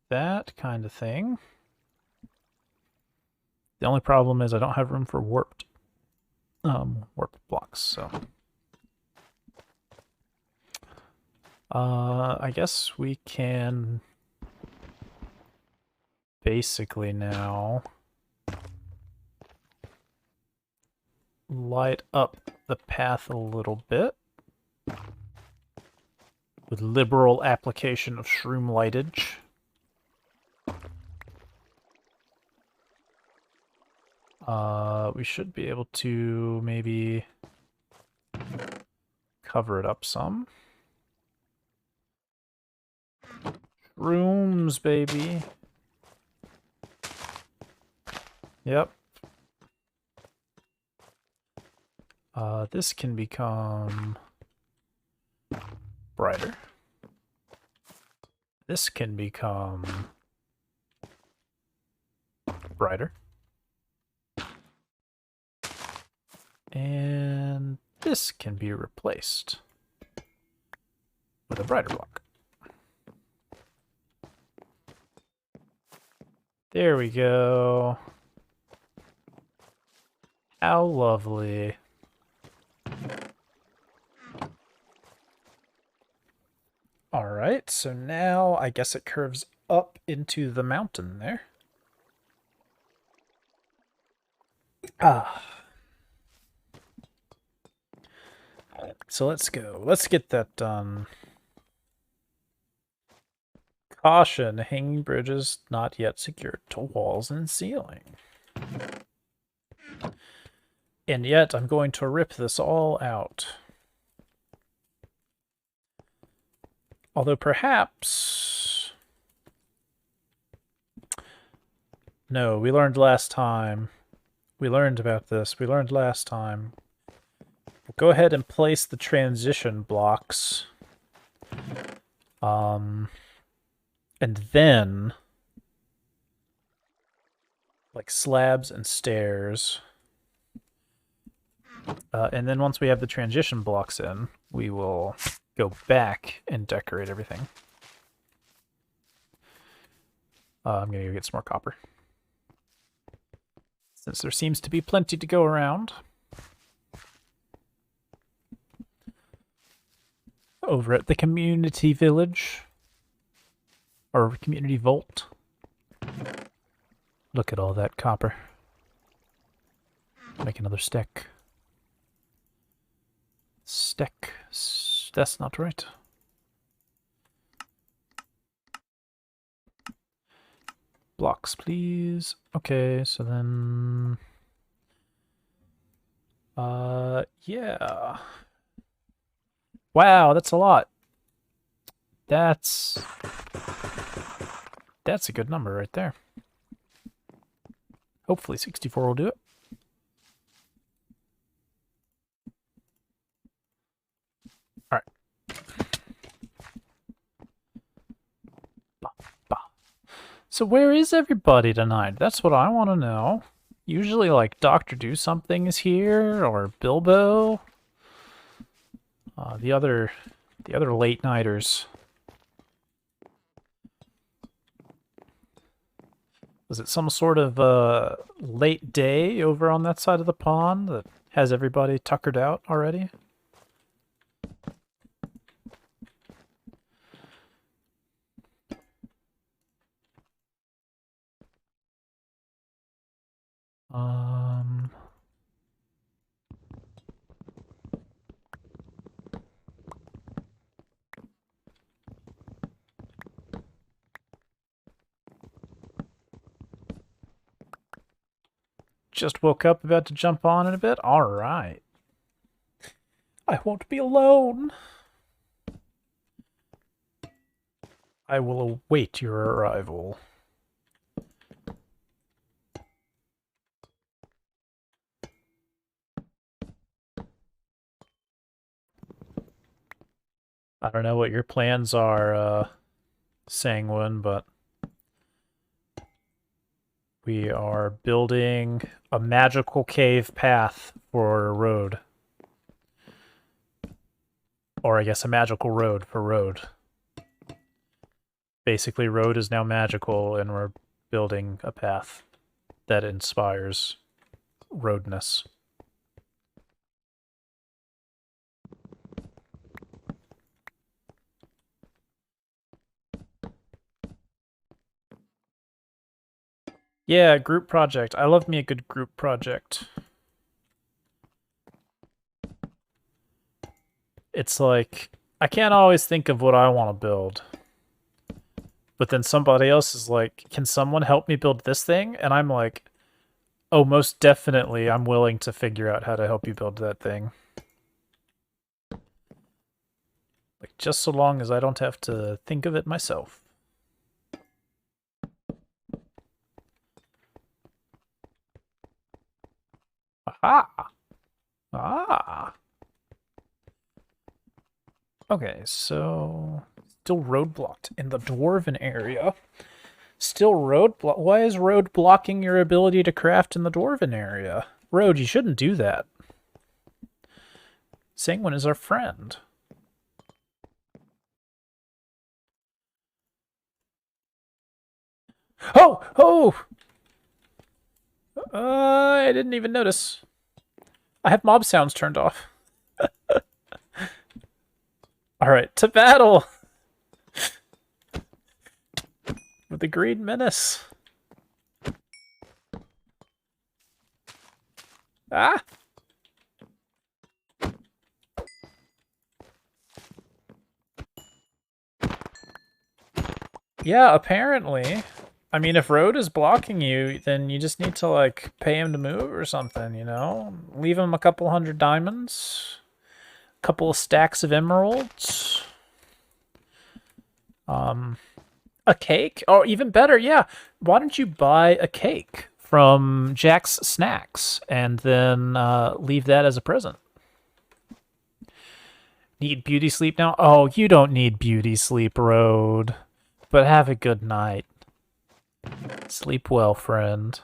[SPEAKER 1] that kind of thing. The only problem is I don't have room for warped blocks, so I guess we can basically now light up the path a little bit with liberal application of shroom lightage. We should be able to maybe cover it up some. Shrooms, baby. Yep. This can become brighter. This can become brighter. And this can be replaced with a brighter block. There we go. How lovely. Alright, so now I guess it curves up into the mountain there. Ah. So let's go. Let's get that done. Caution, hanging bridges not yet secured to walls and ceiling. And yet I'm going to rip this all out. Although perhaps... No, we learned last time. We learned about this. We learned last time. We'll go ahead and place the transition blocks. And then... like slabs and stairs. And then once we have the transition blocks in, we will go back and decorate everything. I'm going to go get some more copper, since there seems to be plenty to go around. Over at the community village, or community vault. Look at all that copper. Make another stack. Stack. That's not right. Blocks, please. Okay, so then... yeah. Wow, that's a lot. That's a good number right there. Hopefully 64 will do it. All right. So where is everybody tonight? That's what I want to know. Usually, like, Dr. Do Something is here, or Bilbo. The other late nighters. Was it some sort of late day over on that side of the pond that has everybody tuckered out already? Just woke up, about to jump on in a bit? Alright. I won't be alone. I will await your arrival. I don't know what your plans are, Sanguine, but we are building a magical cave path for a road. Or I guess a magical road for road. Basically, road is now magical, and we're building a path that inspires roadness. Yeah, group project. I love me a good group project. It's like, I can't always think of what I want to build. But then somebody else is like, can someone help me build this thing? And I'm like, oh, most definitely I'm willing to figure out how to help you build that thing. Like, just so long as I don't have to think of it myself. Aha! Ah! Okay, so... Still roadblocked in the dwarven area. Still roadblock. Why is road blocking your ability to craft in the dwarven area? Road, you shouldn't do that. Sanguine is our friend. Oh! Oh! I didn't even notice. I have mob sounds turned off. Alright, to battle! With the Green Menace. Ah! Yeah, apparently. I mean, if Road is blocking you, then you just need to, like, pay him to move or something, you know? Leave him a couple hundred diamonds. A couple of stacks of emeralds. A cake? Oh, even better, yeah. Why don't you buy a cake from Jack's Snacks and then leave that as a present? Need beauty sleep now? Oh, you don't need beauty sleep, Road. But have a good night. Sleep well, friend.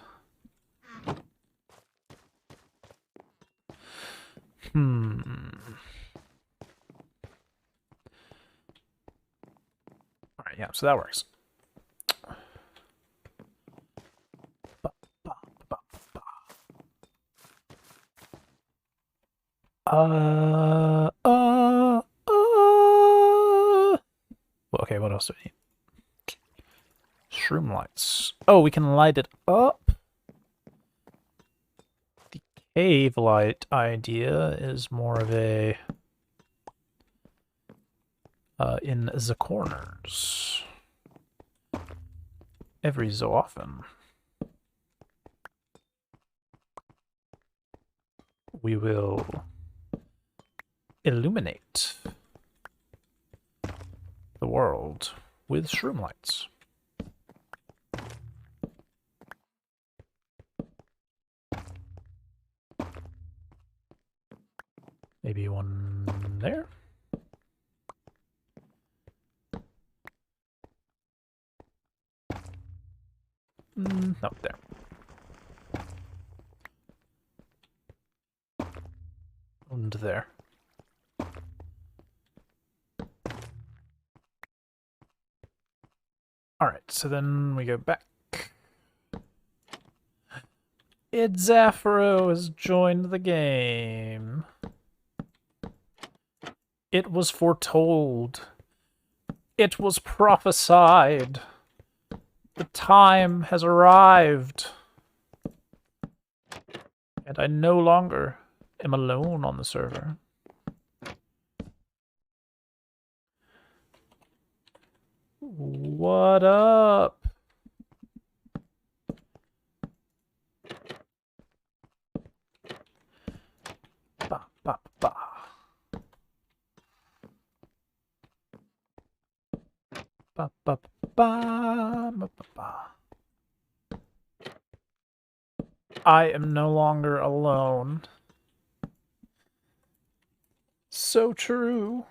[SPEAKER 1] Alright, yeah, so that works. Okay, what else do we need? Shroom lights. Oh, we can light it up. The cave light idea is more of a in the corners. Every so often. We will illuminate the world with shroom lights. Maybe one there. No, there. And there. Alright, so then we go back. Id Zaphiro has joined the game. It was foretold. It was prophesied. The time has arrived. And I no longer am alone on the server. What up? Ba, ba, ba. Ba, ba, ba, ba, ba, ba. I am no longer alone. So true.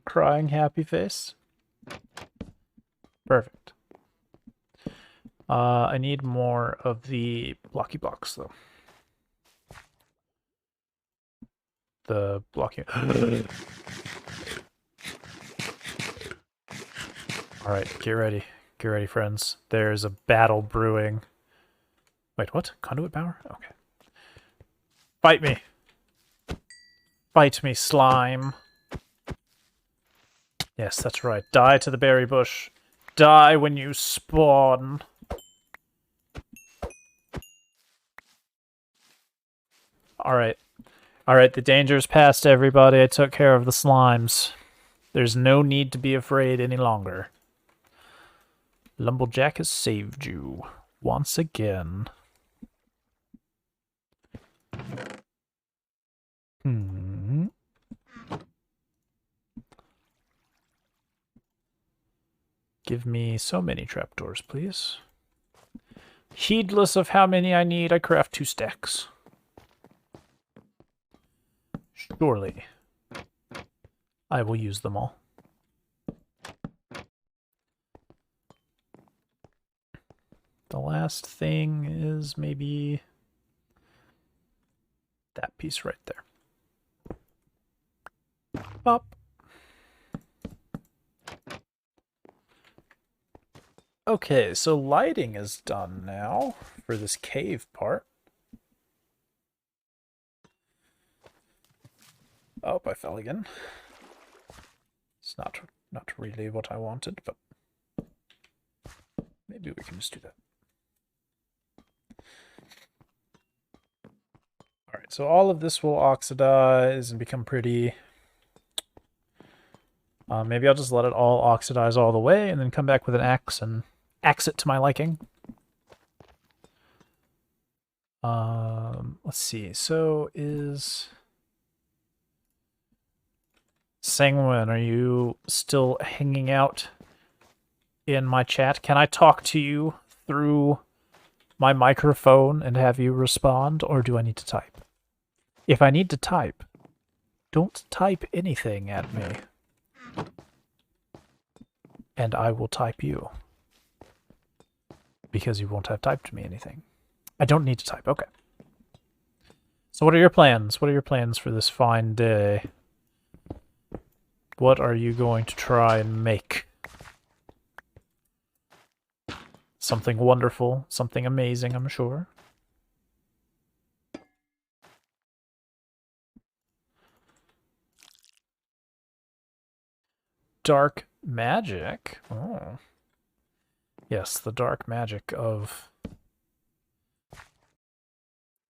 [SPEAKER 1] Crying happy face. Perfect. I need more of the blocky blocks, though. The blocky... Alright, get ready. Get ready, friends. There's a battle brewing. Wait, what? Conduit power? Okay. Fight me! Fight me, slime! Yes, that's right. Die to the berry bush. Die when you spawn. Alright. Alright, the danger's past, everybody. I took care of the slimes. There's no need to be afraid any longer. Lumberjack has saved you. Once again. Give me so many trapdoors, please. Heedless of how many I need, I craft 2 stacks. Surely, I will use them all. The last thing is maybe that piece right there. Pop. Okay, so lighting is done now for this cave part. Oh, I fell again. It's not really what I wanted, but maybe we can just do that. Alright, so all of this will oxidize and become pretty. Maybe I'll just let it all oxidize all the way and then come back with an axe and axe it to my liking. Let's see. So is Sanguine, are you still hanging out in my chat? Can I talk to you through my microphone and have you respond, or do I need to type? If I need to type, don't type anything at me. And I will type you. Because you won't have typed me anything. I don't need to type, okay. So what are your plans? What are your plans for this fine day? What are you going to try and make? Something wonderful, something amazing, I'm sure. Dark magic? Oh. Yes, the dark magic of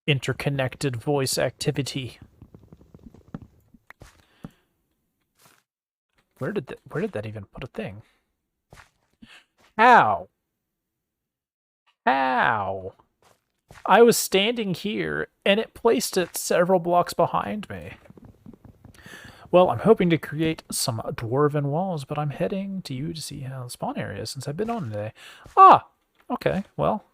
[SPEAKER 1] interconnected voice activity. Where did that even put a thing? How? How? I was standing here and it placed it several blocks behind me. Well, I'm hoping to create some dwarven walls, but I'm heading to you to see how the spawn area is since I've been on today. Ah! Okay, well.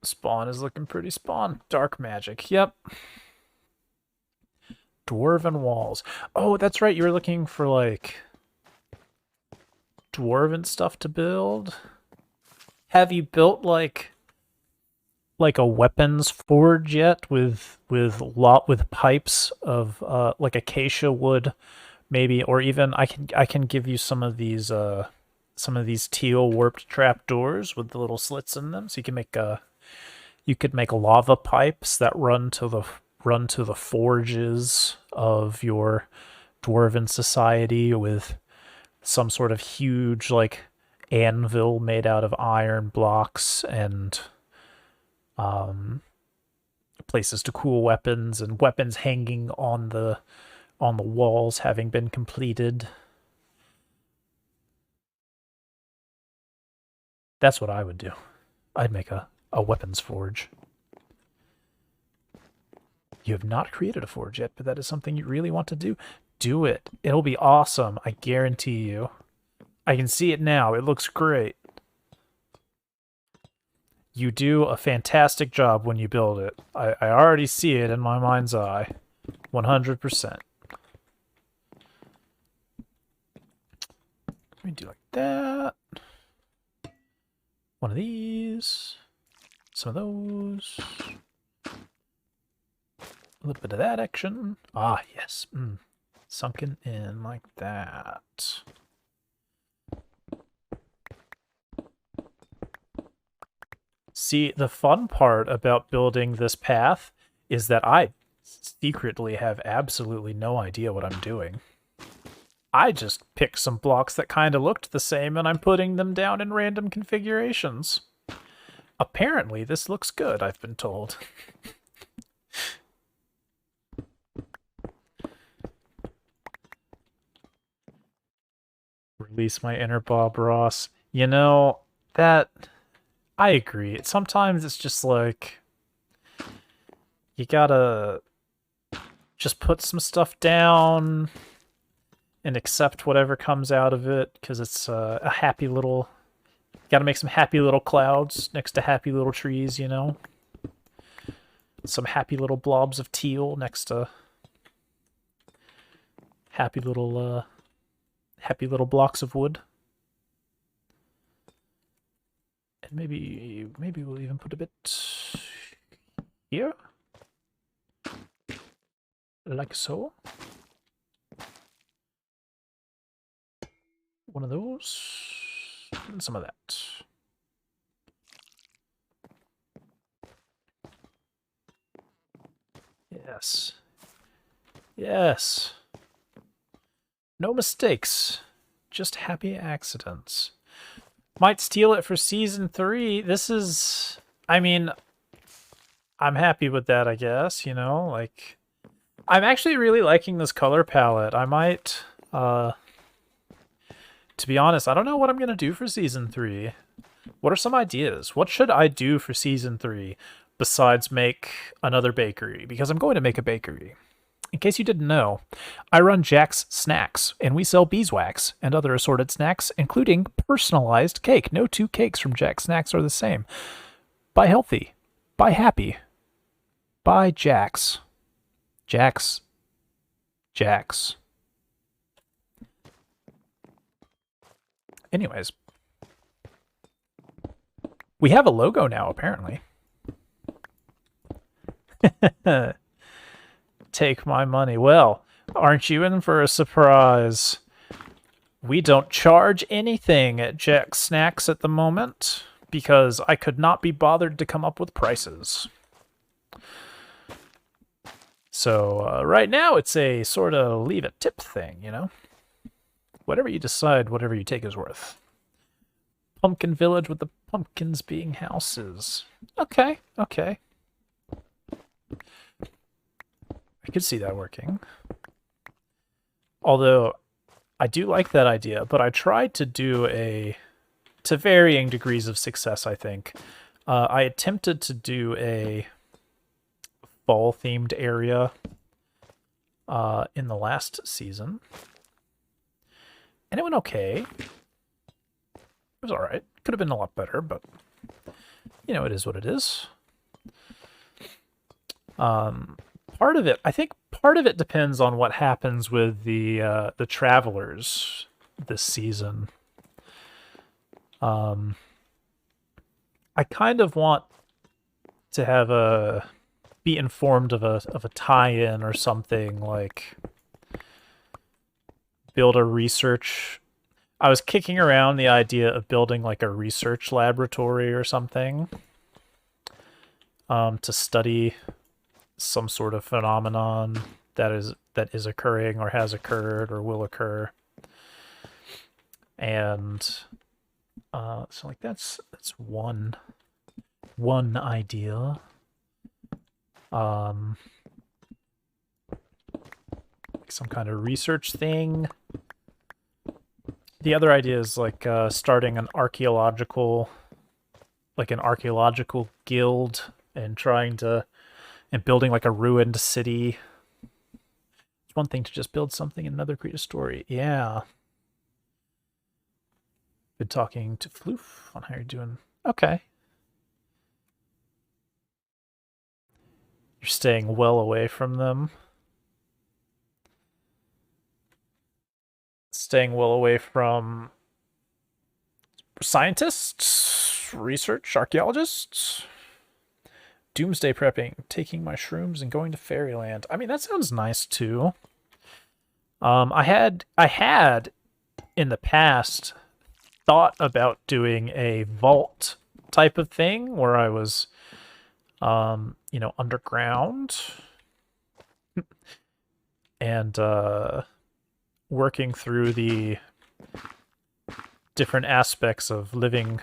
[SPEAKER 1] Spawn is looking pretty spawn. Dark magic, yep. Dwarven walls. Oh, that's right, you were looking for, like, dwarven stuff to build? Have you built, like a weapons forge yet with pipes of like acacia wood, maybe, or even I can give you some of these teal warped trapdoors with the little slits in them, so you could make lava pipes that run to the forges of your dwarven society with some sort of huge like anvil made out of iron blocks and places to cool weapons and weapons hanging on the walls having been completed. That's what I would do. I'd make a weapons forge. You have not created a forge yet, but that is something you really want to do. Do it. It'll be awesome. I guarantee you. I can see it now. It looks great. You do a fantastic job when you build it. I already see it in my mind's eye. 100%. Let me do like that. One of these. Some of those. A little bit of that action. Ah, yes. Sunken in like that. See, the fun part about building this path is that I secretly have absolutely no idea what I'm doing. I just picked some blocks that kind of looked the same, and I'm putting them down in random configurations. Apparently, this looks good, I've been told. Release my inner Bob Ross. You know, that... I agree. Sometimes it's just like... You gotta... just put some stuff down and accept whatever comes out of it, because it's a happy little... Gotta make some happy little clouds next to happy little trees, you know? Some happy little blobs of teal next to happy little blocks of wood. And maybe we'll even put a bit here. Like so. One of those. And some of that. Yes. Yes. No mistakes. Just happy accidents. Might steal it for Season 3. This is... I mean... I'm happy with that, I guess, you know? Like... I'm actually really liking this color palette. I might... to be honest, I don't know what I'm going to do for Season 3. What are some ideas? What should I do for Season 3 besides make another bakery? Because I'm going to make a bakery. In case you didn't know, I run Jack's Snacks, and we sell beeswax and other assorted snacks, including personalized cake. No two cakes from Jack's Snacks are the same. Buy healthy. Buy happy. Buy Jack's. Jack's. Jack's. Anyways. We have a logo now, apparently. Take my money. Well, aren't you in for a surprise? We don't charge anything at Jack's Snacks at the moment because I could not be bothered to come up with prices. So right now it's a sort of leave a tip thing, you know? Whatever you decide, whatever you take is worth. Pumpkin Village with the pumpkins being houses. Okay, okay. I could see that working. Although, I do like that idea, but I tried to do to varying degrees of success, I think. I attempted to do a fall-themed area in the last season. And it went okay. It was alright. Could have been a lot better, but, you know, it is what it is. Part of it, I think part of it depends on what happens with the travelers this season. I kind of want to have be informed of a tie-in or something, like build a research. I was kicking around the idea of building like a research laboratory or something to study some sort of phenomenon that is occurring or has occurred or will occur. And so like that's one idea. Some kind of research thing. The other idea is like starting an archaeological guild and building like a ruined city. It's one thing to just build something and another create a story. Yeah. Been talking to Floof on how you're doing. Okay. You're staying well away from them. Staying well away from scientists, research, archaeologists. Doomsday prepping, taking my shrooms and going to Fairyland. I mean, that sounds nice too. I had in the past thought about doing a vault type of thing where I was, you know, underground and working through the different aspects of living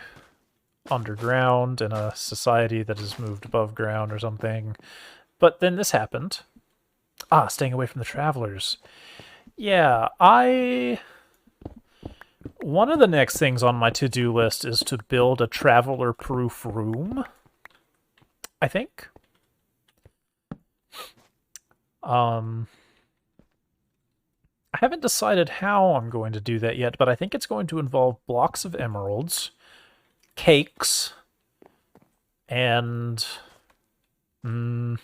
[SPEAKER 1] underground in a society that has moved above ground or something. But then this happened. Staying away from the travelers. Yeah, one of the next things on my to-do list is to build a traveler-proof room, I think. I haven't decided how I'm going to do that yet, but I think it's going to involve blocks of emeralds, cakes, and I don't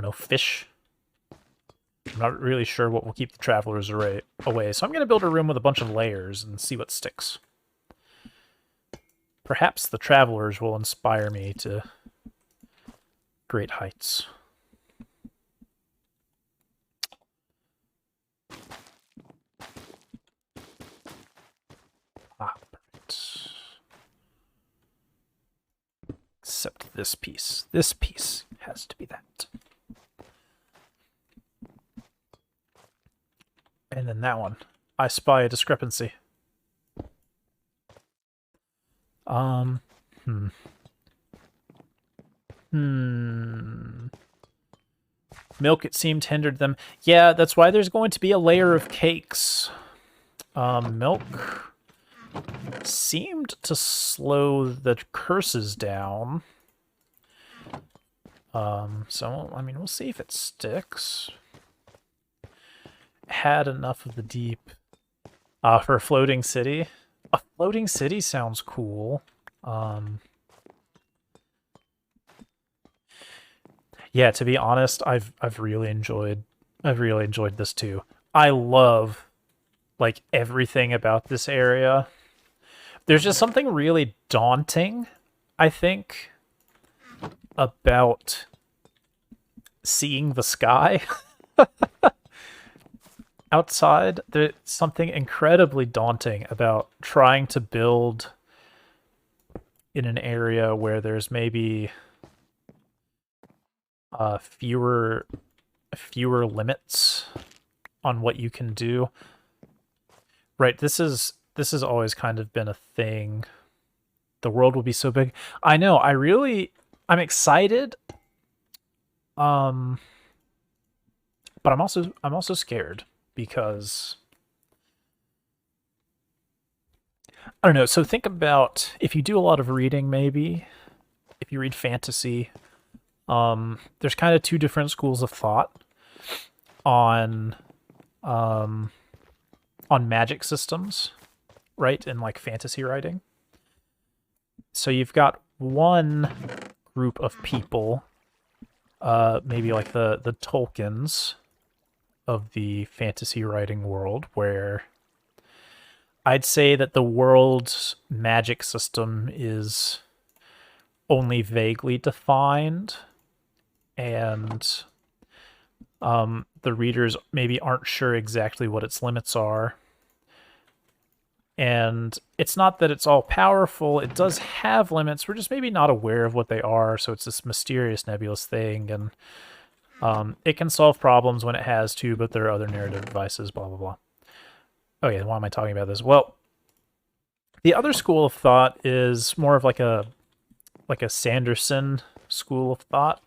[SPEAKER 1] know, fish. I'm not really sure what will keep the travelers away, so I'm going to build a room with a bunch of layers and see what sticks. Perhaps the travelers will inspire me to great heights. Perfect. Except this piece. This piece has to be that. And then that one. I spy a discrepancy. Milk, it seemed, hindered them. Yeah, that's why there's going to be a layer of cakes. Milk seemed to slow the curses down. So, I mean, we'll see if it sticks. Had enough of the deep. For a floating city. A floating city sounds cool. Yeah, to be honest, I've really enjoyed this too. I love like everything about this area. There's just something really daunting, I think, about seeing the sky outside. There's something incredibly daunting about trying to build in an area where there's maybe fewer limits on what you can do. Right, this is always kind of been a thing. The world will be so big. I know, I'm excited. But I'm also scared because I don't know. So think about if you do a lot of reading, maybe if you read fantasy, there's kind of two different schools of thought on magic systems, right? In like fantasy writing. So you've got one group of people, maybe like the Tolkiens of the fantasy writing world, where I'd say that the world's magic system is only vaguely defined, and the readers maybe aren't sure exactly what its limits are. And it's not that it's all powerful. It does have limits. We're just maybe not aware of what they are, so it's this mysterious, nebulous thing, and it can solve problems when it has to, but there are other narrative devices, blah, blah, blah. Okay, why am I talking about this? Well, the other school of thought is more of like a Sanderson school of thought,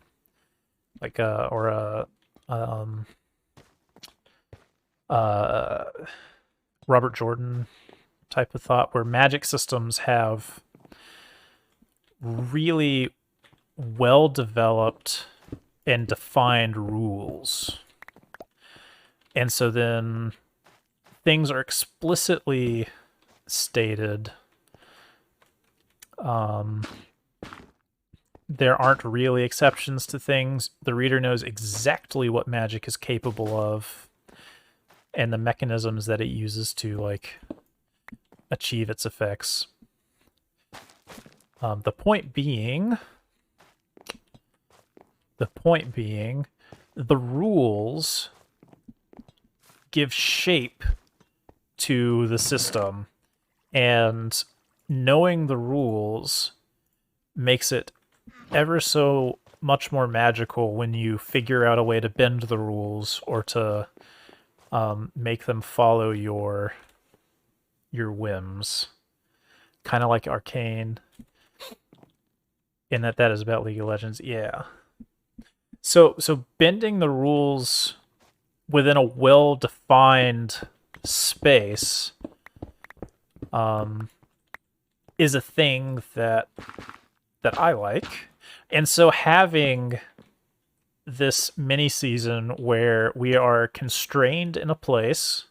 [SPEAKER 1] like Robert Jordan type of thought, where magic systems have really well developed and defined rules. And so then things are explicitly stated. There aren't really exceptions to things. The reader knows exactly what magic is capable of and the mechanisms that it uses to, like, achieve its effects. The point being, the rules give shape to the system, and knowing the rules makes it ever so much more magical when you figure out a way to bend the rules or to make them follow your whims. Kind of like Arcane, in that is about League of Legends. Yeah. So bending the rules within a well-defined space is a thing that I like. And so having this mini season where we are constrained in a place,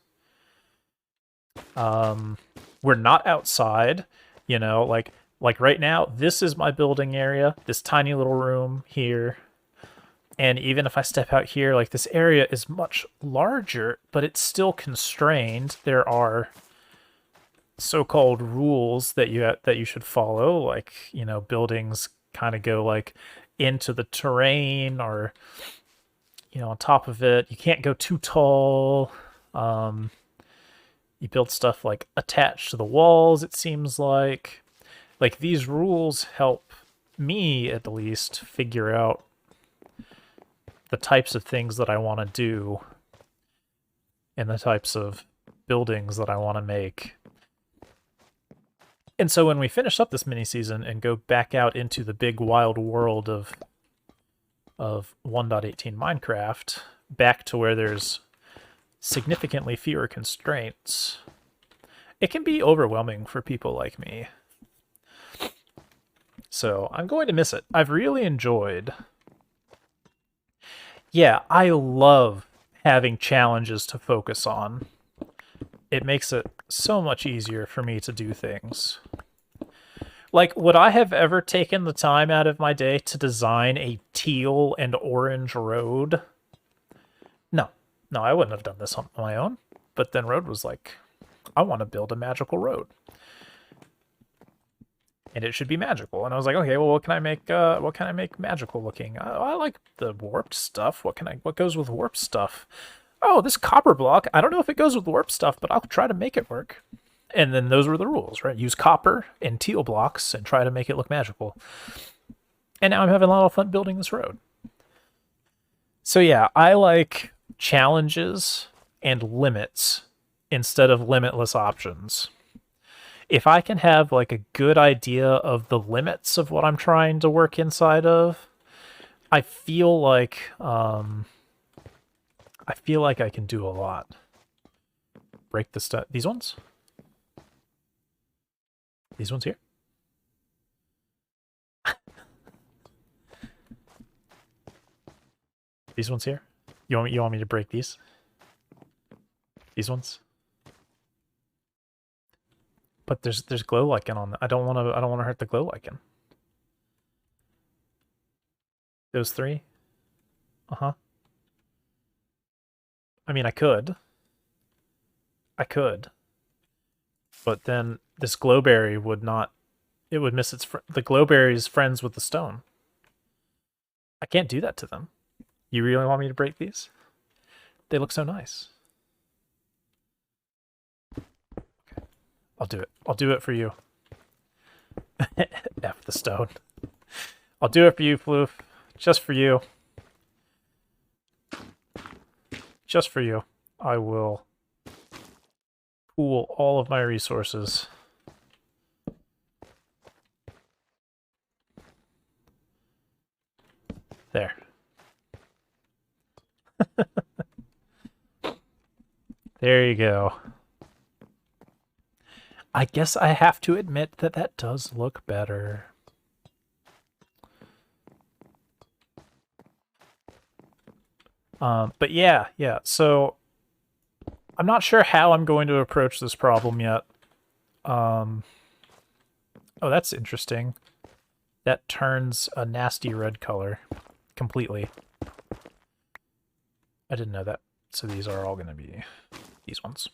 [SPEAKER 1] we're not outside, you know, like right now, this is my building area, this tiny little room here. And even if I step out here, like this area is much larger, but it's still constrained. There are so-called rules that you should follow, like, you know, buildings kind of go like into the terrain or, you know, on top of it. You can't go too tall. You build stuff like attached to the walls, it seems like. Like, these rules help me, at least, figure out the types of things that I want to do and the types of buildings that I want to make. And so when we finish up this mini-season and go back out into the big wild world of 1.18 Minecraft, back to where there's significantly fewer constraints, it can be overwhelming for people like me. So I'm going to miss it. I've really enjoyed... Yeah, I love having challenges to focus on. It makes it so much easier for me to do things. Like, would I have ever taken the time out of my day to design a teal and orange road? No. No, I wouldn't have done this on my own. But then Road was like, I want to build a magical road. And it should be magical. And I was like, okay, well, what can I make magical looking? I like the warped stuff. What goes with warped stuff? Oh, this copper block. I don't know if it goes with warped stuff, but I'll try to make it work. And then those were the rules, right? Use copper and teal blocks and try to make it look magical. And now I'm having a lot of fun building this road. So yeah, I like challenges and limits instead of limitless options. If I can have like a good idea of the limits of what I'm trying to work inside of, I feel like I can do a lot. Break the stuff. These ones? These ones here? These ones here? You want me to break these? These ones? But there's glow lichen on them. I don't want to hurt the glow lichen. Those three? Uh-huh. I mean, I could. But then this glowberry would not... It would miss its... The glowberry's friends with the stone. I can't do that to them. You really want me to break these? They look so nice. Okay. I'll do it. I'll do it for you. F the stone. I'll do it for you, Floof. Just for you. Just for you. I will pool all of my resources. There. There you go. I guess I have to admit that that does look better. But yeah, so I'm not sure how I'm going to approach this problem yet. Oh, that's interesting. That turns a nasty red color completely. I didn't know that. So these are all going to be these ones.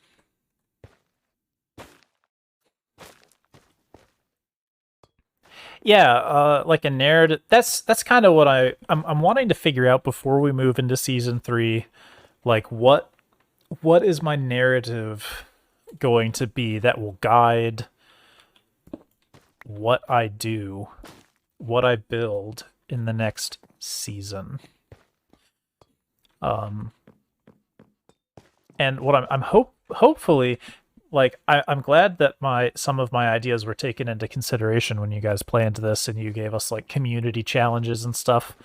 [SPEAKER 1] Yeah, like a narrative. That's kind of what I'm wanting to figure out before we move into season 3. Like, what is my narrative going to be that will guide what I do, what I build in the next season? And what I'm hopefully, like, I'm glad that some of my ideas were taken into consideration when you guys planned this and you gave us like community challenges and stuff.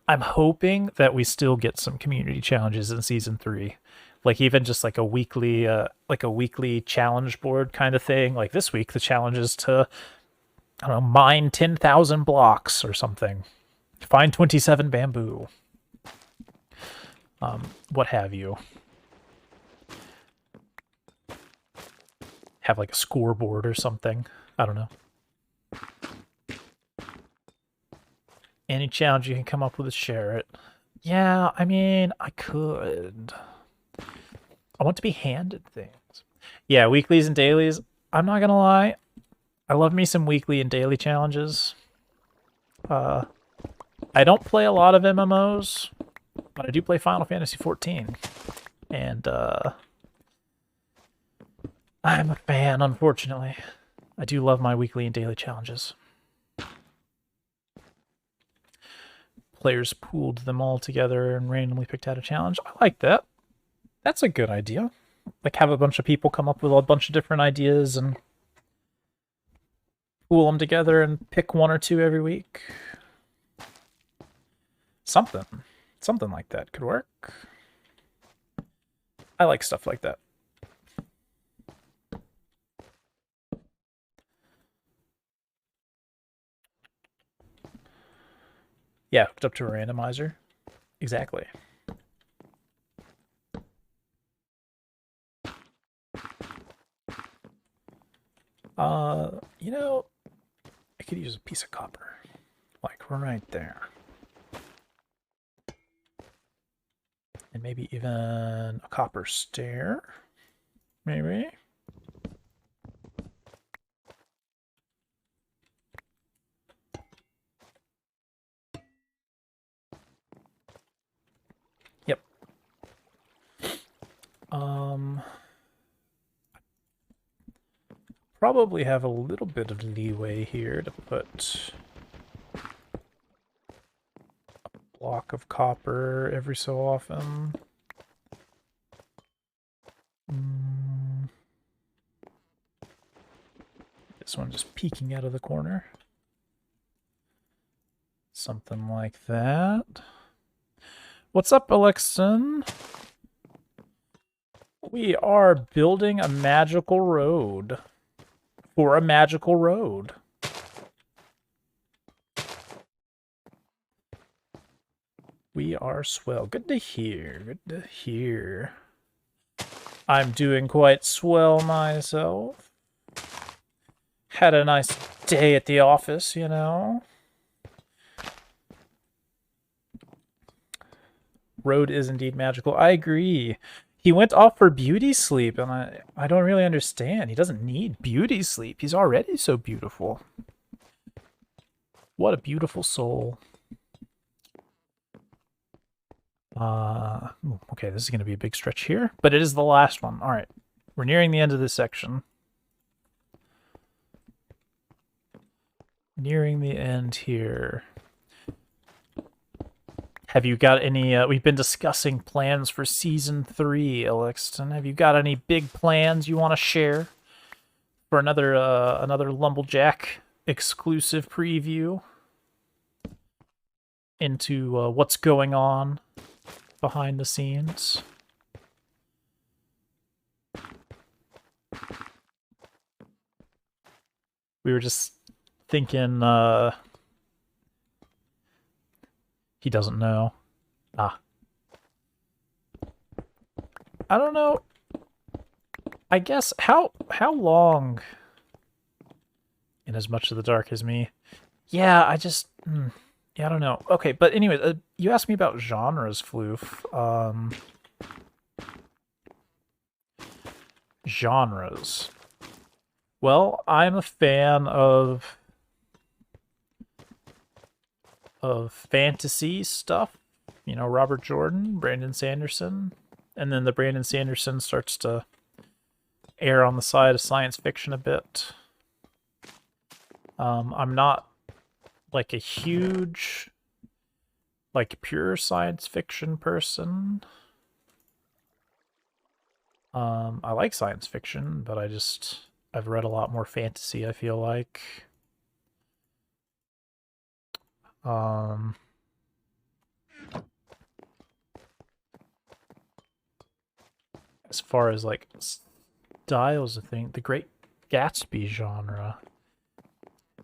[SPEAKER 1] I'm hoping that we still get some community challenges in season 3. Like even just like a weekly challenge board kind of thing. Like this week the challenge is to, I don't know, mine 10,000 blocks or something. Find 27 bamboo. What have you. Have like a scoreboard or something. I don't know. Any challenge you can come up with, share it. Yeah, I mean, I could. I want to be handed things. Yeah, weeklies and dailies. I'm not gonna lie. I love me some weekly and daily challenges. I don't play a lot of MMOs, but I do play Final Fantasy XIV. And I'm a fan, unfortunately. I do love my weekly and daily challenges. Players pooled them all together and randomly picked out a challenge. I like that. That's a good idea. Like have a bunch of people come up with a bunch of different ideas and pool them together and pick one or two every week. Something like that could work. I like stuff like that. Yeah, hooked up to a randomizer. Exactly. You know, I could use a piece of copper. Like right there. And maybe even a copper stair. Maybe. Yep. Probably have a little bit of leeway here to put a block of copper every so often. This one just peeking out of the corner. Something like that. What's up, Alexon? We are building a magical road. For a magical road. We are swell. Good to hear. Good to hear. I'm doing quite swell myself. Had a nice day at the office, you know. Road is indeed magical. I agree. He went off for beauty sleep, and I don't really understand. He doesn't need beauty sleep. He's already so beautiful. What a beautiful soul. Okay, this is going to be a big stretch here, but it is the last one. All right, we're nearing the end of this section. Nearing the end here. Have you got any, we've been discussing plans for Season 3, Elixton. Have you got any big plans you want to share for another Lumberjack exclusive preview into what's going on behind the scenes? We were just thinking, he doesn't know. Ah. I don't know. I guess, how long in as much of the dark as me? Yeah, I just, yeah, I don't know. Okay, but anyway, you asked me about genres, Floof. Genres. Well, I'm a fan of fantasy stuff. You know, Robert Jordan, Brandon Sanderson. And then the Brandon Sanderson starts to err on the side of science fiction a bit. I'm not like a huge, like, pure science fiction person. I like science fiction, but I've read a lot more fantasy, I feel like. Um, as far as like styles of thing, the Great Gatsby genre.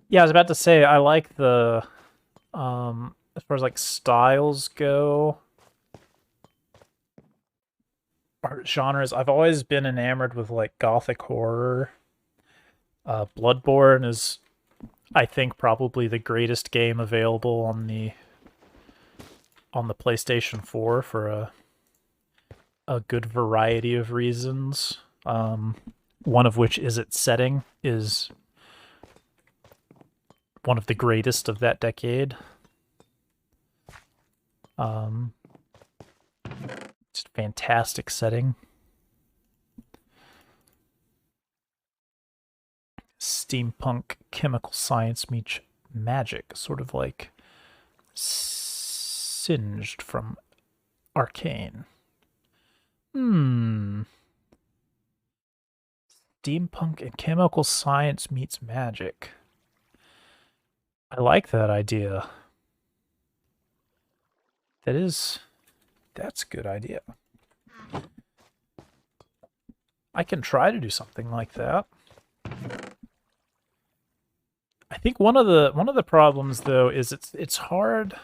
[SPEAKER 1] Yeah, I was about to say I like the as far as like styles go, art genres. I've always been enamored with like gothic horror. Bloodborne is, I think, probably the greatest game available on the PlayStation 4 for a good variety of reasons. One of which is its setting is one of the greatest of that decade. It's a fantastic setting. Steampunk chemical science meets magic, sort of like Singed from Arcane. Steampunk and chemical science meets magic. I like that idea. That's a good idea. I can try to do something like that. I think one of the problems though is it's hard.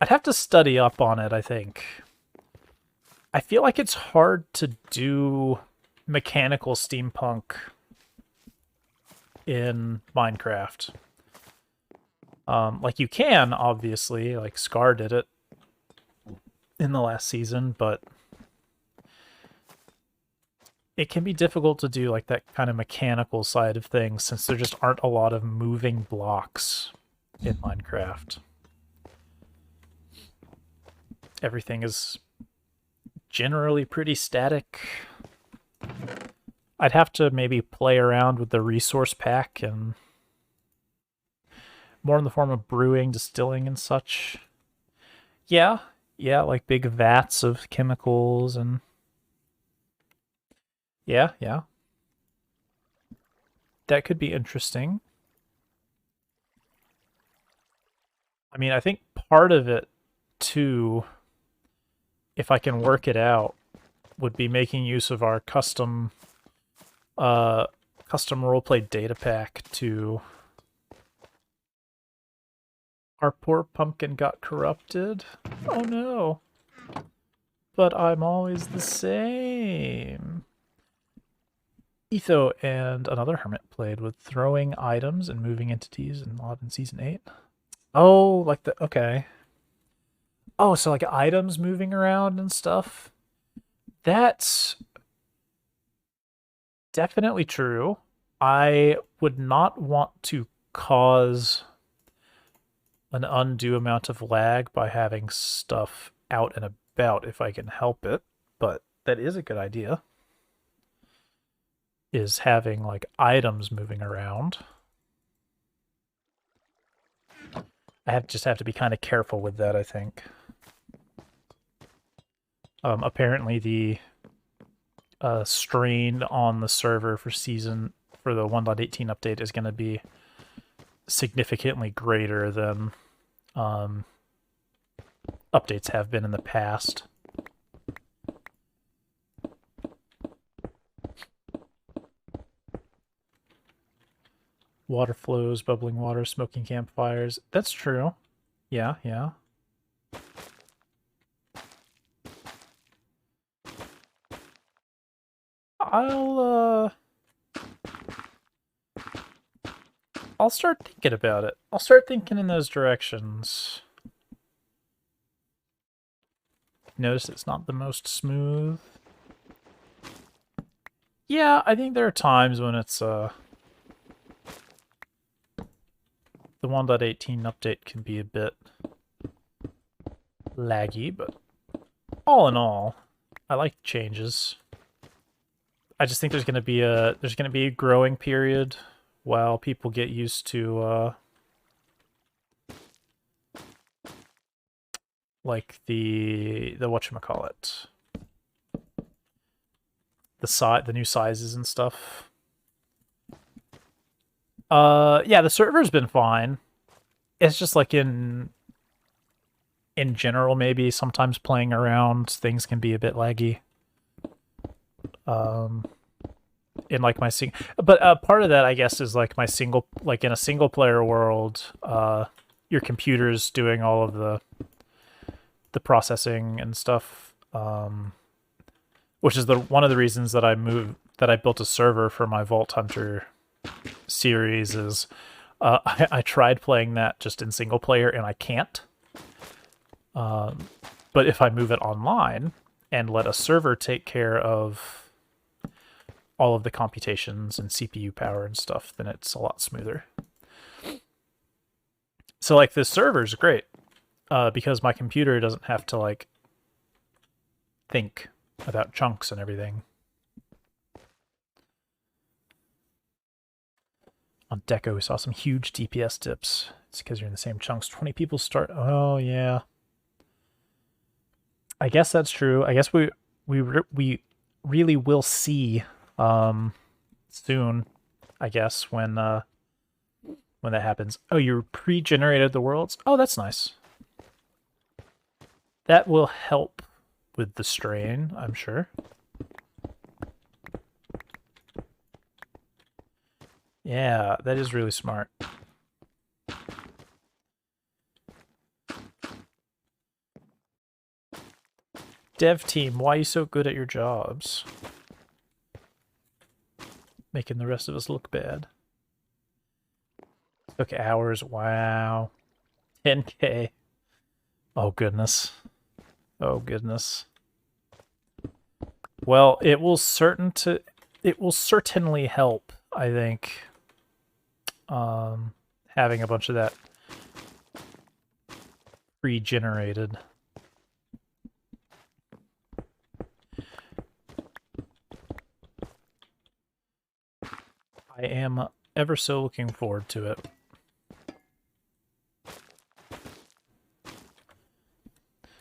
[SPEAKER 1] I'd have to study up on it, I think. I feel like it's hard to do mechanical steampunk in Minecraft. Like you can, obviously, like Scar did it in the last season, but it can be difficult to do like that kind of mechanical side of things since there just aren't a lot of moving blocks in Minecraft. Everything is generally pretty static. I'd have to maybe play around with the resource pack and more in the form of brewing, distilling, and such. Yeah, like big vats of chemicals and yeah. That could be interesting. I mean, I think part of it too, if I can work it out, would be making use of our custom roleplay data pack to our poor pumpkin got corrupted. Oh no. But I'm always the same. Etho and another hermit played with throwing items and moving entities in mod in season 8. Oh, like okay. Oh, so like items moving around and stuff. That's definitely true. I would not want to cause an undue amount of lag by having stuff out and about if I can help it, but that is a good idea. Is having like items moving around. I just have to be kind of careful with that, I think. Apparently the strain on the server for the 1.18 update is going to be significantly greater than updates have been in the past. Water flows, bubbling water, smoking campfires. That's true. Yeah. I'll start thinking about it. I'll start thinking in those directions. Notice it's not the most smooth. Yeah, I think there are times when it's the 1.18 update can be a bit laggy, but all in all, I like changes. I just think there's gonna be a growing period while people get used to like the whatchamacallit. the new sizes and stuff. Yeah, the server's been fine. It's just like in general, maybe sometimes playing around things can be a bit laggy. In like my but part of that, I guess, is like like in a single player world, your computer's doing all of the processing and stuff, which is one of the reasons that I built a server for my Vault Hunter series. Is I tried playing that just in single player and I can't. But if I move it online and let a server take care of all of the computations and CPU power and stuff, then it's a lot smoother. So like this server's great because my computer doesn't have to like think about chunks and everything. On Deco, we saw some huge DPS dips. It's because you're in the same chunks. 20 people start. Oh yeah. I guess that's true. I guess we really will see soon, I guess, when that happens. Oh, you pre-generated the worlds? Oh, that's nice. That will help with the strain, I'm sure. Yeah, that is really smart. Dev team, why are you so good at your jobs? Making the rest of us look bad. Took hours. Wow. 10K. Oh, goodness. Oh, goodness. Well, it will certainly help, I think, having a bunch of that pre-generated. I am ever so looking forward to it.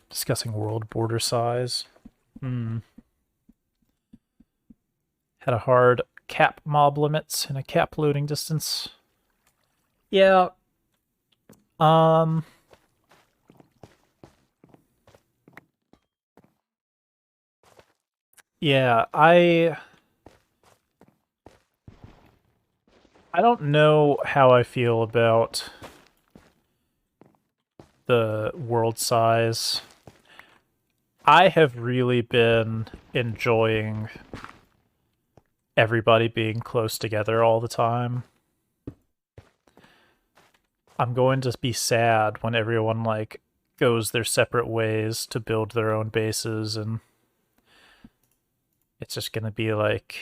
[SPEAKER 1] Discussing world border size. Had a hard cap mob limits and a cap loading distance. Yeah. Yeah, I don't know how I feel about the world size. I have really been enjoying everybody being close together all the time. I'm going to be sad when everyone like goes their separate ways to build their own bases, and it's just gonna be like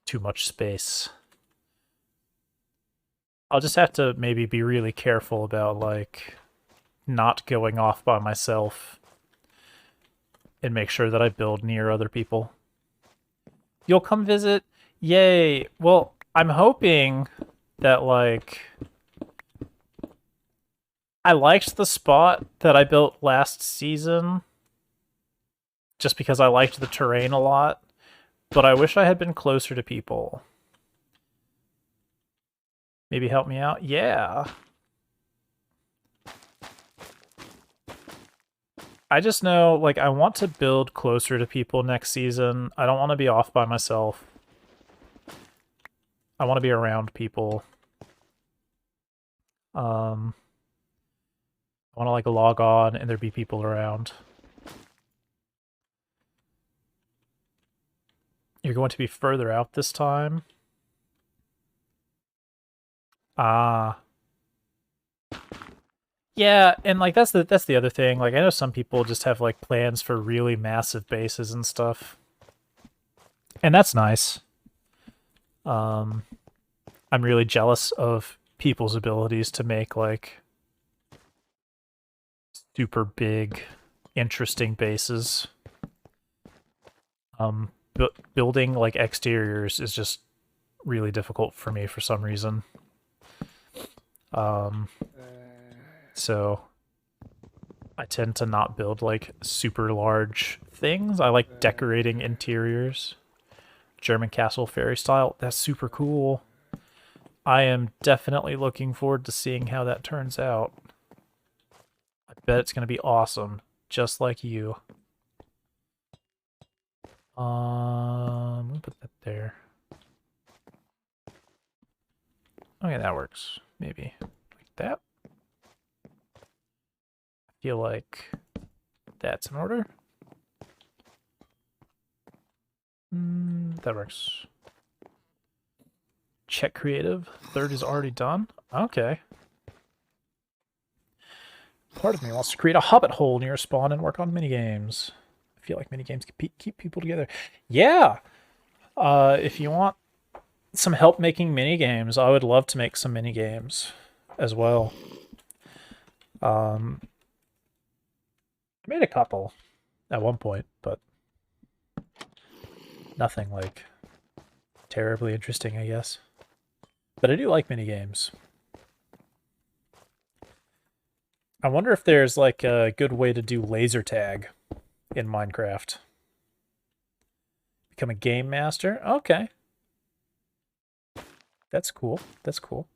[SPEAKER 1] too much space. I'll just have to maybe be really careful about like not going off by myself and make sure that I build near other people. You'll come visit? Yay! Well, I'm hoping that like I liked the spot that I built last season just because I liked the terrain a lot, but I wish I had been closer to people. Maybe help me out? Yeah. I just know, like, I want to build closer to people next season. I don't want to be off by myself. I want to be around people. I want to, like, log on and there be people around. You're going to be further out this time? Ah. Yeah, and like that's the other thing. Like I know some people just have like plans for really massive bases and stuff. And that's nice. I'm really jealous of people's abilities to make like super big, interesting bases. Building like exteriors is just really difficult for me for some reason. So I tend to not build like super large things. I like decorating interiors. German castle fairy style. That's super cool. I am definitely looking forward to seeing how that turns out. I bet it's going to be awesome, just like you. Let me put that there. Okay, that works. Maybe like that. I feel like that's in order. That works. Check creative. Third is already done. Okay. Part of me wants to create a hobbit hole near spawn and work on minigames. I feel like minigames can keep people together. Yeah! If you want some help making minigames, I would love to make some minigames as well. I made a couple at one point, but nothing like terribly interesting, I guess. But I do like minigames. I wonder if there's like a good way to do laser tag in Minecraft. Become a game master? Okay. That's cool. That's cool.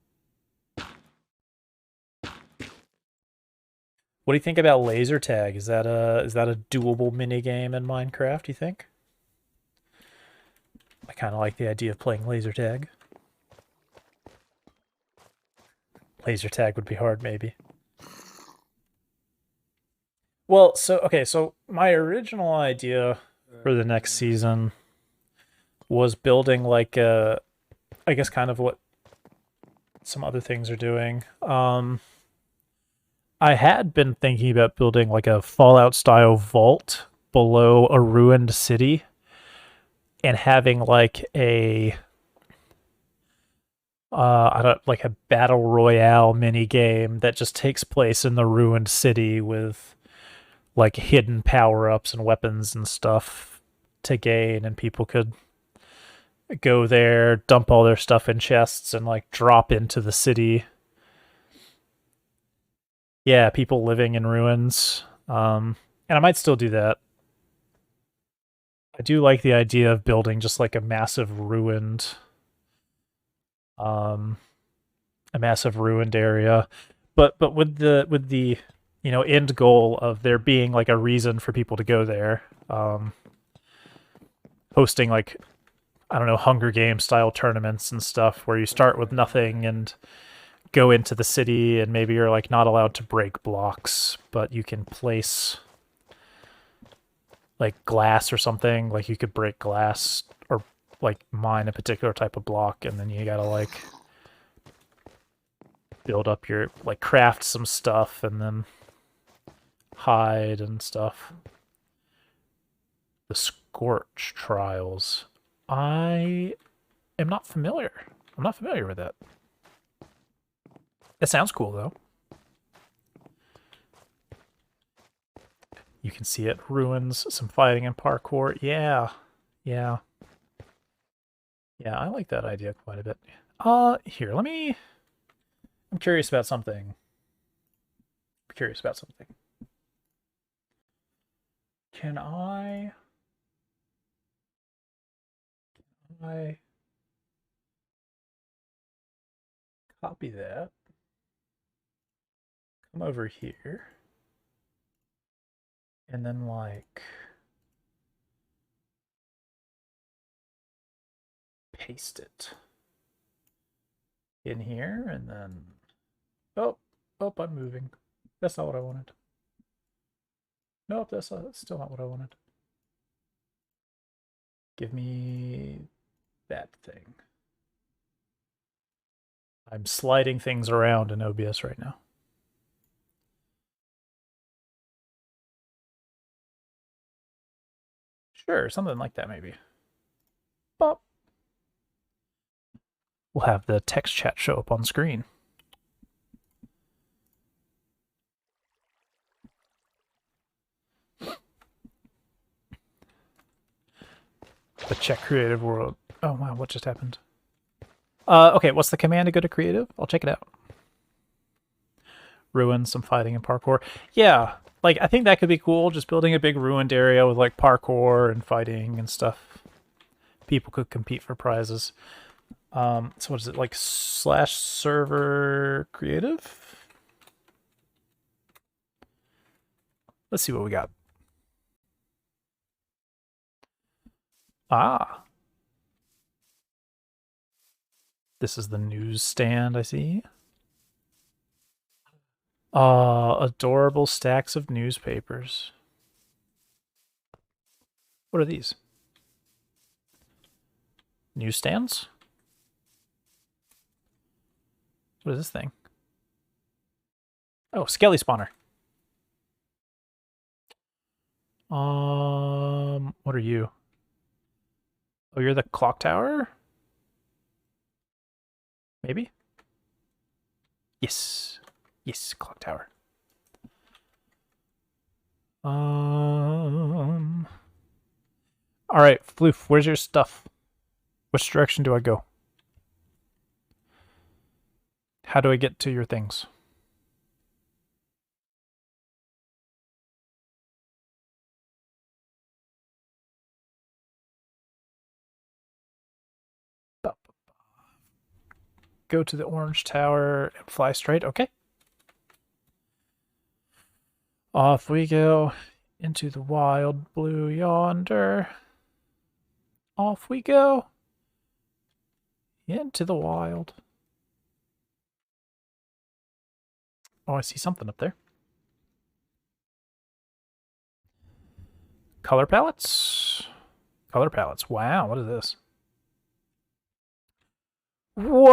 [SPEAKER 1] What do you think about laser tag? Is that a doable minigame in Minecraft, you think? I kind of like the idea of playing laser tag. Laser tag would be hard, maybe. Well, so my original idea for the next season was building like I guess kind of what some other things are doing. I had been thinking about building like a Fallout style vault below a ruined city and having like a I don't like a battle royale mini game that just takes place in the ruined city with like hidden power-ups and weapons and stuff to gain, and people could go there, dump all their stuff in chests, and like drop into the city. Yeah, people living in ruins. And I might still do that. I do like the idea of building just like a massive ruined area. But with the end goal of there being like a reason for people to go there. Hosting like, I don't know, Hunger Games style tournaments and stuff where you start with nothing and go into the city, and maybe you're like not allowed to break blocks, but you can place like glass or something. Like you could break glass or like mine a particular type of block, and then you gotta like build up your like craft some stuff and then hide and stuff. The Scorch Trials. I am not familiar. I'm not familiar with that. It sounds cool, though. You can see it. Ruins, some fighting and parkour. Yeah. Yeah. Yeah, I like that idea quite a bit. Here, let me... I'm curious about something. Can I copy that? Come over here. And then, like, paste it in here, and then... Oh, I'm moving. That's not what I wanted. Nope, that's still not what I wanted. Give me that thing. I'm sliding things around in OBS right now. Sure, something like that maybe. Bop. We'll have the text chat show up on screen. The check creative world. Oh wow, what just happened? Okay, what's the command to go to creative? I'll check it out. Ruins, some fighting and parkour. Yeah, like, I think that could be cool, just building a big ruined area with, like, parkour and fighting and stuff. People could compete for prizes. So what is it, like, /server creative? Let's see what we got. Ah. This is the newsstand, I see. Adorable stacks of newspapers. What are these? Newsstands? What is this thing? Oh, Skelly spawner. What are you? Oh, you're the clock tower? Maybe? Yes. Yes, clock tower. Alright, Floof, where's your stuff? Which direction do I go? How do I get to your things? Go to the orange tower and fly straight. Okay. Off we go into the wild blue yonder. Off we go into the wild. Oh, I see something up there. Color palettes. Color palettes. Wow, what is this? Whoa.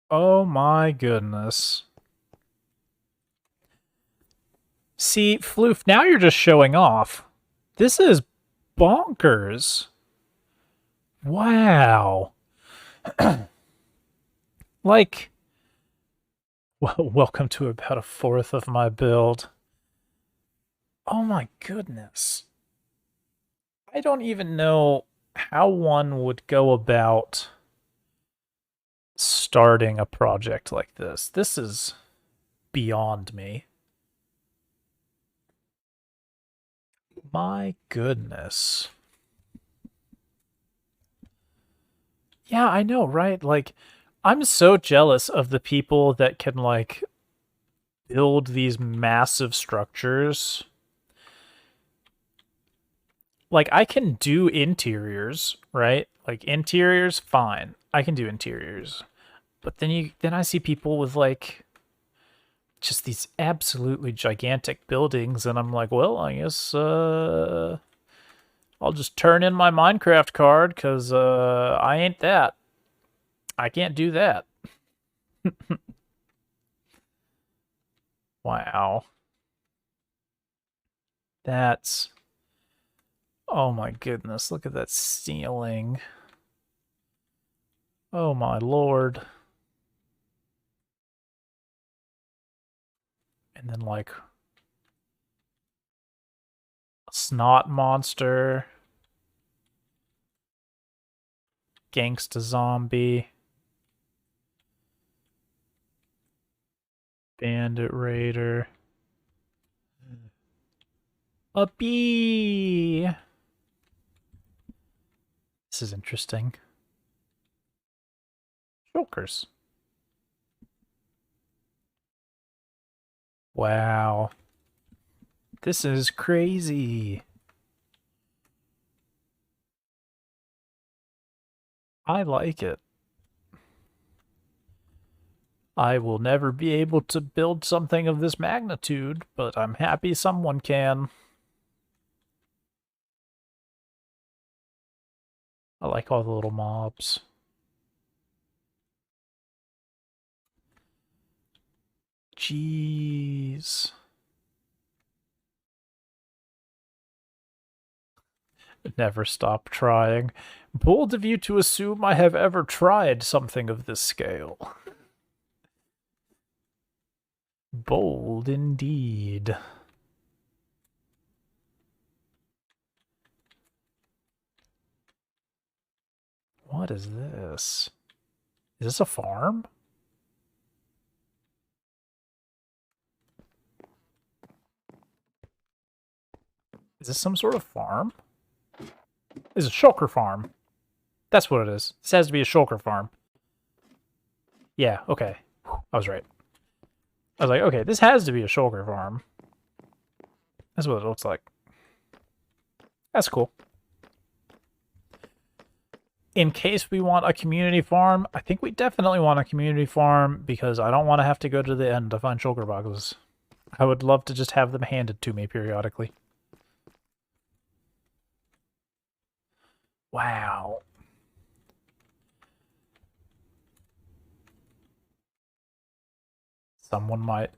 [SPEAKER 1] Oh my goodness. See, Floof, now you're just showing off. This is bonkers. Wow. Like, well, welcome to about a fourth of my build. Oh my goodness. I don't even know how one would go about starting a project like this. This is beyond me. My goodness. Yeah, I know, right? Like, I'm so jealous of the people that can, like, build these massive structures. Like, I can do interiors, right? Like, interiors, fine. I can do interiors. But then I see people with, like, just these absolutely gigantic buildings, and I'm like, well, I guess, I'll just turn in my Minecraft card, because, I ain't that. I can't do that. Wow. That's... Oh my goodness, look at that ceiling. Oh my lord. And then, like, a snot monster. Gangsta zombie. Bandit raider. A bee! This is interesting. Shulkers. Wow. This is crazy. I like it. I will never be able to build something of this magnitude, but I'm happy someone can. I like all the little mobs. Jeez. Never stop trying. Bold of you to assume I have ever tried something of this scale. Bold indeed. What is this? Is this a farm? Is this some sort of farm? It's a shulker farm. That's what it is. This has to be a shulker farm. Yeah, okay. I was right. I was like, okay, this has to be a shulker farm. That's what it looks like. That's cool. In case we want a community farm, I think we definitely want a community farm because I don't want to have to go to the end to find shulker boxes. I would love to just have them handed to me periodically. Wow. Someone might...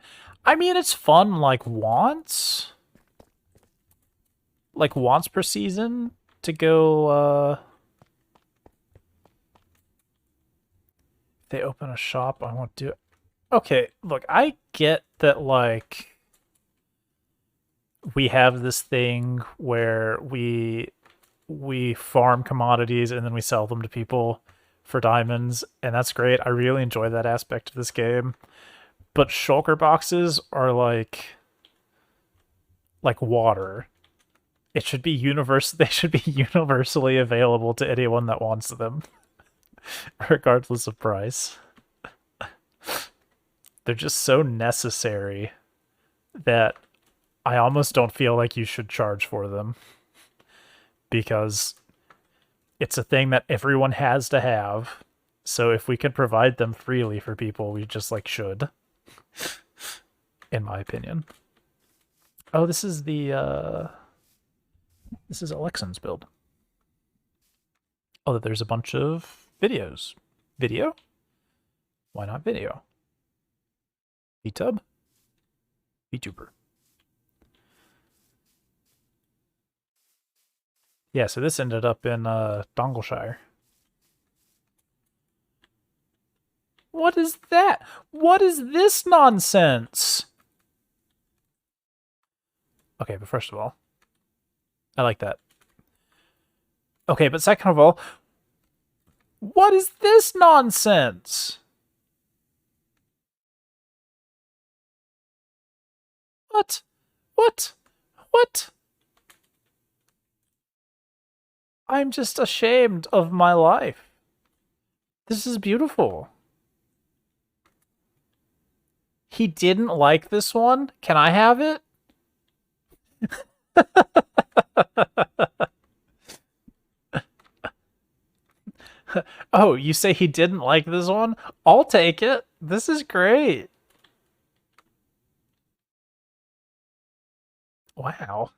[SPEAKER 1] I mean, it's fun, like, once. Like, once per season to go, If they open a shop, I won't do it. Okay, look, I get that, like, we have this thing where we farm commodities and then we sell them to people for diamonds, and that's great. I really enjoy that aspect of this game. But shulker boxes are like water. It should be they should be universally available to anyone that wants them, regardless of price. They're just so necessary that I almost don't feel like you should charge for them, because it's a thing that everyone has to have. So if we can provide them freely for people, we just like should, in my opinion. Oh, this is the this is Alexan's build. Oh, there's a bunch of videos. Video? Why not video? VTub? VTuber. Yeah, so this ended up in Dongleshire. What is that? What is this nonsense? Okay, but first of all, I like that. Okay, but second of all, what is this nonsense? What? What? What? I'm just ashamed of my life. This is beautiful. He didn't like this one? Can I have it? Oh, you say he didn't like this one? I'll take it. This is great. Wow.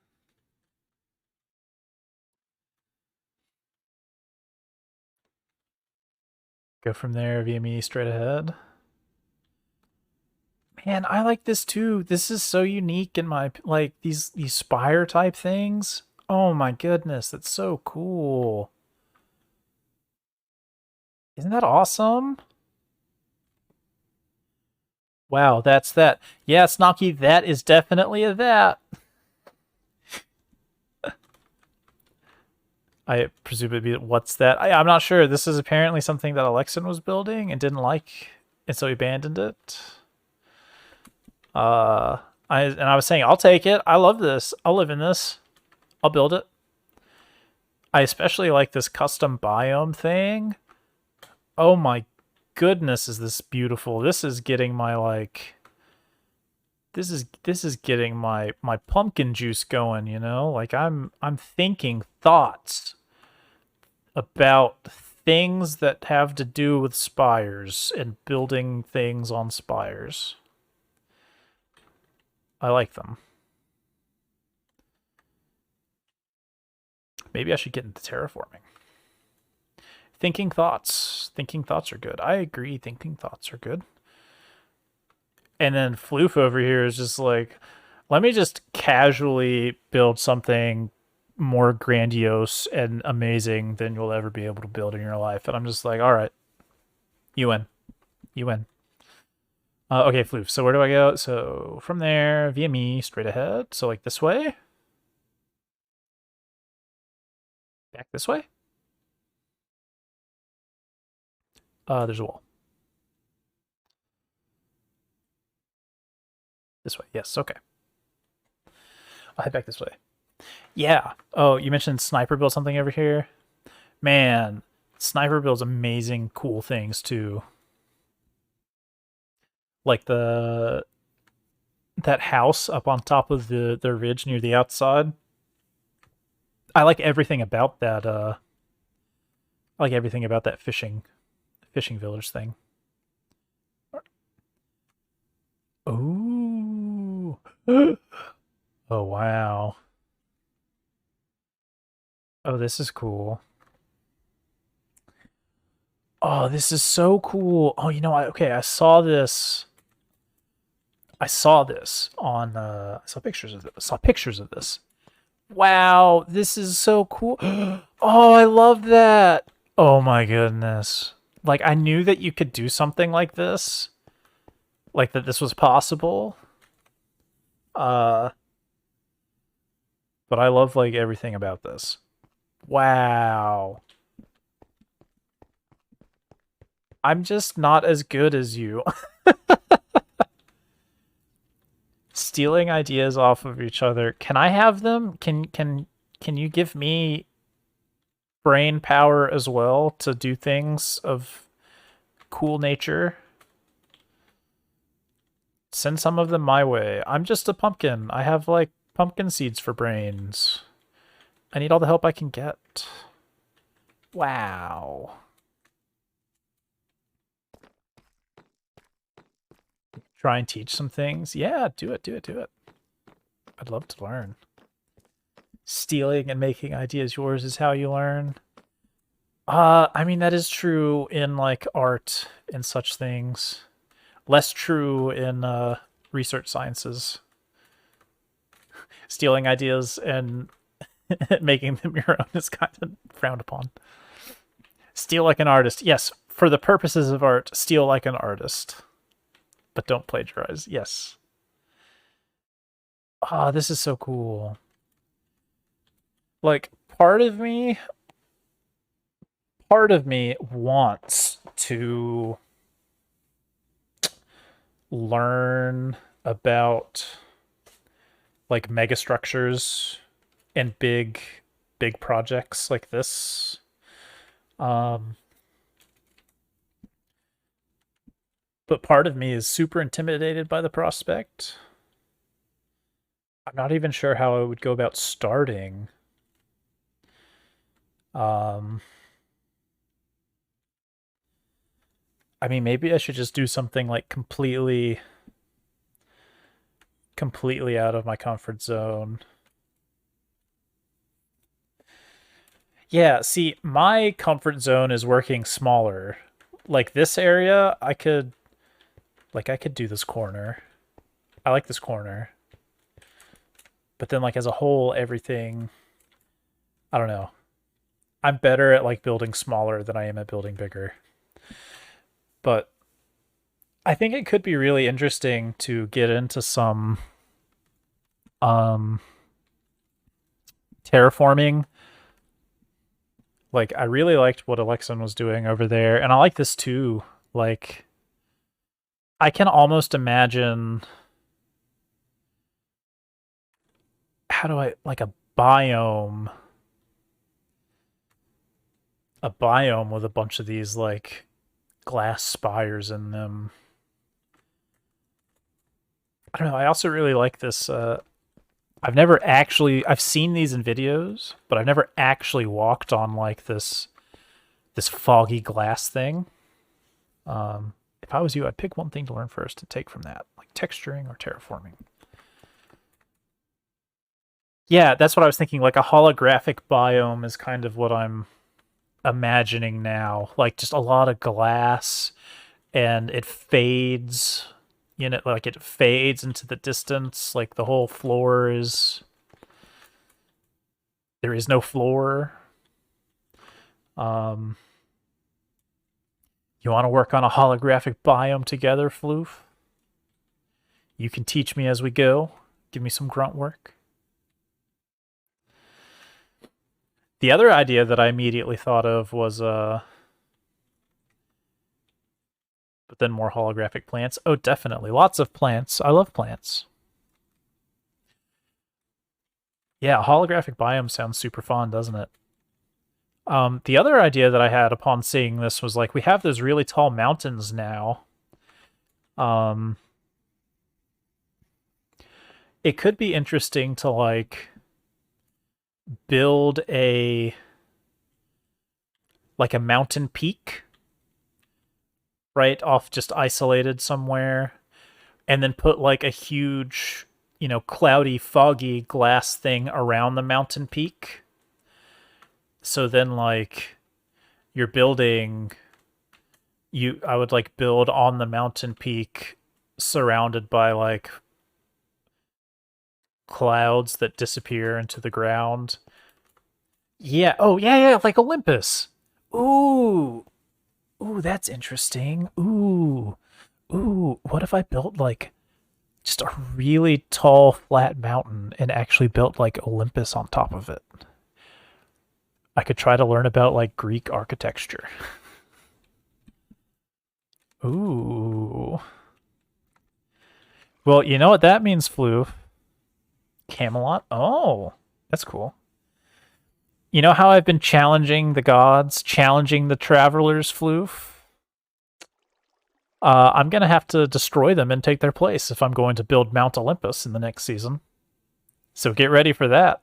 [SPEAKER 1] Go from there, VME straight ahead. Man, I like this too. This is so unique in my, like, these spire type things. Oh my goodness, that's so cool. Isn't that awesome? Wow, that's that. Yeah, Snocky, that is definitely a that. I presume it'd be, what's that? I'm not sure. This is apparently something that Alexan was building and didn't like, and so he abandoned it. I was saying, I'll take it. I love this. I'll live in this. I'll build it. I especially like this custom biome thing. Oh my goodness, is this beautiful. This is getting my, like, this is getting my pumpkin juice going, you know? Like, I'm thinking thoughts about things that have to do with spires and building things on spires. I like them. Maybe I should get into terraforming. Thinking thoughts. Thinking thoughts are good. I agree, thinking thoughts are good. And then Floof over here is just like, let me just casually build something more grandiose and amazing than you'll ever be able to build in your life. And I'm just like, all right, you win. You win. Okay, Floof. So where do I go? So from there, via me, straight ahead. So like this way. Back this way. There's a wall. This way. Yes, okay. I'll head back this way. Yeah. Oh, you mentioned Sniper built something over here. Man, Sniper builds amazing, cool things too. Like that house up on top of the ridge near the outside. I like everything about that. I like everything about that fishing village thing. Oh. Oh wow. Oh, this is cool. Oh, this is so cool. Oh, you know, okay, I saw this. I saw this on. I saw pictures of this. I saw pictures of this. Wow, this is so cool. Oh, I love that. Oh my goodness. Like, I knew that you could do something like this. Like, that this was possible. But I love, like, everything about this. Wow. I'm just not as good as you. Stealing ideas off of each other. Can I have them? Can you give me brain power as well to do things of cool nature? Send some of them my way. I'm just a pumpkin. I have like pumpkin seeds for brains. I need all the help I can get. Wow. Try and teach some things. Yeah, do it. I'd love to learn. Stealing and making ideas yours is how you learn. I mean, that is true in like art and such things. Less true in research sciences. Stealing ideas and making them your own is kind of frowned upon. Steal like an artist. Yes, for the purposes of art, steal like an artist. But don't plagiarize. Yes. Ah, this is so cool. Like, part of me wants to learn about like megastructures and big projects like this. But part of me is super intimidated by the prospect. I'm not even sure how I would go about starting. I mean, maybe I should just do something like completely out of my comfort zone. Yeah, see, my comfort zone is working smaller. Like this area, I could do this corner. I like this corner. But then like as a whole, everything, I don't know. I'm better at like building smaller than I am at building bigger. But I think it could be really interesting to get into some terraforming. Like I really liked what Alexan was doing over there, and I like this too. Like I can almost imagine how do I like a biome with a bunch of these like glass spires in them. I don't know. I also really like this. I've seen these in videos, but I've never actually walked on like this foggy glass thing. If I was you, I'd pick one thing to learn first and take from that, like texturing or terraforming. Yeah, that's what I was thinking. Like a holographic biome is kind of what I'm imagining now. Like just a lot of glass, and it fades. You know, like it fades into the distance. Like the whole floor is. There is no floor. You want to work on a holographic biome together, Floof? You can teach me as we go. Give me some grunt work. The other idea that I immediately thought of was, but then more holographic plants. Oh, definitely. Lots of plants. I love plants. Yeah, holographic biome sounds super fun, doesn't it? The other idea that I had upon seeing this was like, we have those really tall mountains now. It could be interesting to like build a mountain peak right off, just isolated somewhere, and then put like a huge, cloudy, foggy glass thing around the mountain peak. So then like you're building, I would like build on the mountain peak surrounded by like clouds that disappear into the ground. Yeah. Oh, yeah, like Olympus. Ooh. Ooh, that's interesting. Ooh. Ooh, what if I built like just a really tall flat mountain and actually built like Olympus on top of it? I could try to learn about like Greek architecture. Ooh. Well, you know what that means, Floof? Camelot? Oh, that's cool. You know how I've been challenging the gods, challenging the travelers, Floof? I'm going to have to destroy them and take their place if I'm going to build Mount Olympus in the next season. So get ready for that.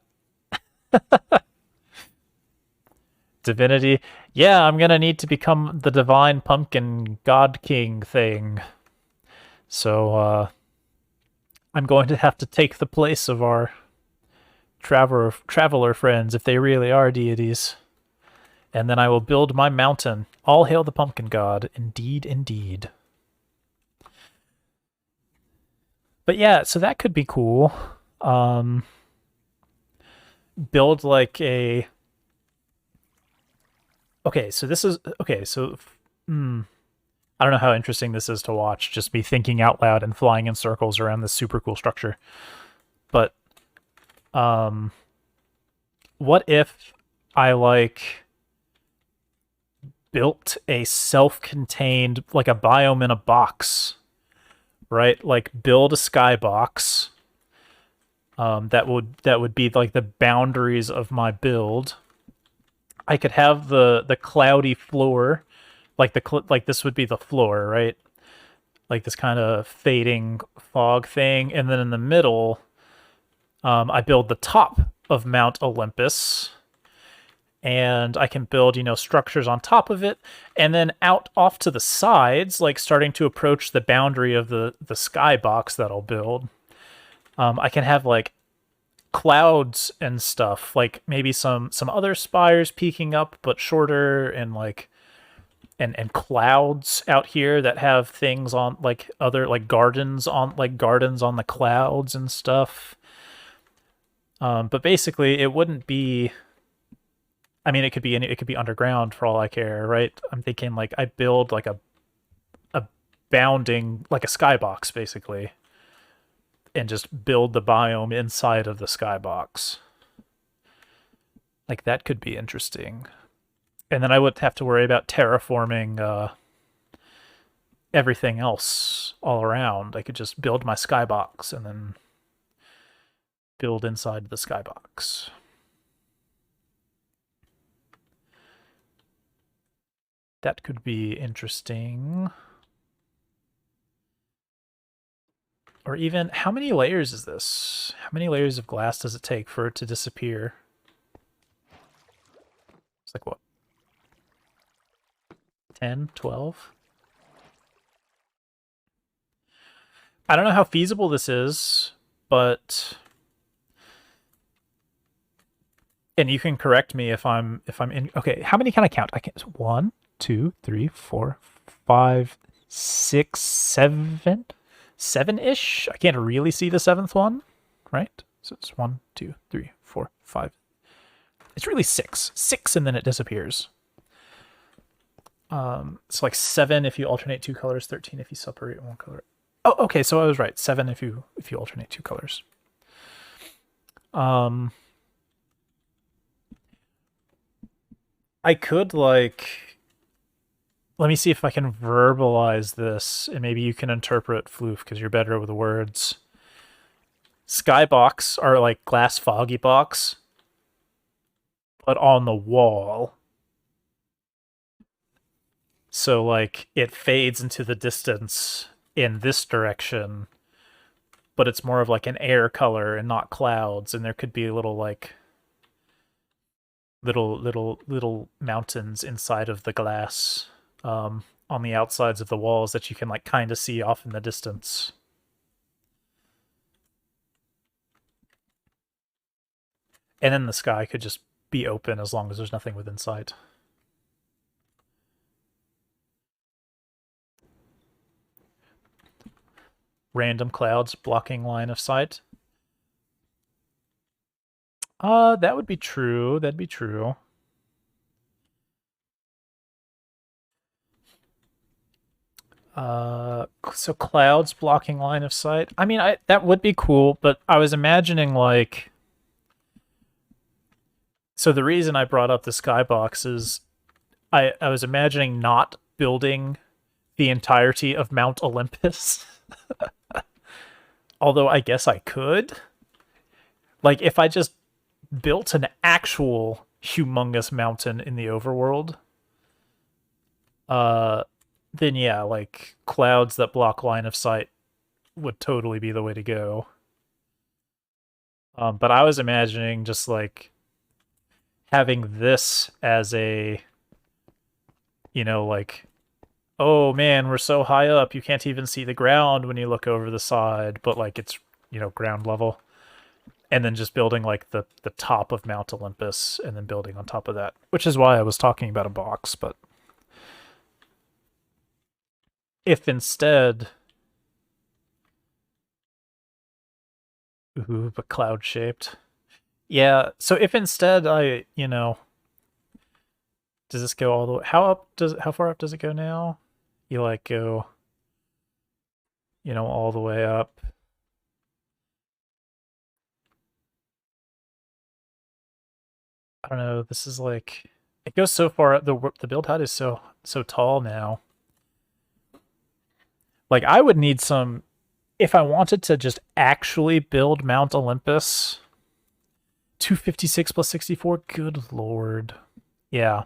[SPEAKER 1] Divinity. Yeah, I'm going to need to become the divine pumpkin god king thing. So, I'm going to have to take the place of our traveler friends if they really are deities. And then I will build my mountain. All hail the pumpkin god. Indeed, indeed. But yeah, so that could be cool. Build like a... Okay, so this is... Okay, so... I don't know how interesting this is to watch. Just me thinking out loud and flying in circles around this super cool structure. But... what if I, like... built a self-contained... like a biome in a box... right? Like build a skybox. That would be like the boundaries of my build. I could have the cloudy floor, like like this would be the floor, right? Like this kind of fading fog thing, and then in the middle, I build the top of Mount Olympus. And I can build, structures on top of it, and then out off to the sides, like starting to approach the boundary of the skybox that I'll build. I can have like clouds and stuff, like maybe some other spires peeking up, but shorter, and like and clouds out here that have things on like other like gardens on the clouds and stuff. But basically, it wouldn't be. I mean, it could be underground for all I care, right? I'm thinking like I build like a bounding, like a skybox basically, and just build the biome inside of the skybox. Like that could be interesting. And then I wouldn't have to worry about terraforming everything else all around. I could just build my skybox and then build inside the skybox. That could be interesting. Or even, how many layers is this? How many layers of glass does it take for it to disappear? It's like what? 10, 12? I don't know how feasible this is, but... And you can correct me if I'm in... Okay, how many can I count? I can... 1, 2, 3, 4, 5, 6, 7? 7-ish? I can't really see the seventh one, right? So it's 1, 2, 3, 4, 5. It's really 6. 6 and then it disappears. It's like 7 if you alternate 2 colors, 13 if you separate 1 color. Oh, okay, so I was right. 7 if you alternate 2 colors. I could like... Let me see if I can verbalize this, and maybe you can interpret, Floof, because you're better with the words. Skybox are like glass foggy box, but on the wall. So like it fades into the distance in this direction, but it's more of like an air color and not clouds, and there could be little like little mountains inside of the glass on the outsides of the walls that you can like kind of see off in the distance. And then the sky could just be open as long as there's nothing within sight. Random clouds blocking line of sight. That would be true. That'd be true. So clouds blocking line of sight. I mean, that would be cool, but I was imagining like. So the reason I brought up the skybox is I was imagining not building the entirety of Mount Olympus. Although I guess I could. Like, if I just built an actual humongous mountain in the overworld, then yeah, like, clouds that block line of sight would totally be the way to go. But I was imagining just, like, having this as a, you know, like, oh man, we're so high up, you can't even see the ground when you look over the side, but, like, it's, you know, ground level. And then just building, like, the top of Mount Olympus, and then building on top of that. Which is why I was talking about a box, but... if instead... Ooh, but cloud-shaped. Yeah, so if instead I, you know... does this go all the way... how far up does it go now? You, like, go... you know, all the way up. I don't know, this is like... it goes so far up, the build height is so tall now. Like, I would need some... if I wanted to just actually build Mount Olympus... 256 plus 64, good lord. Yeah.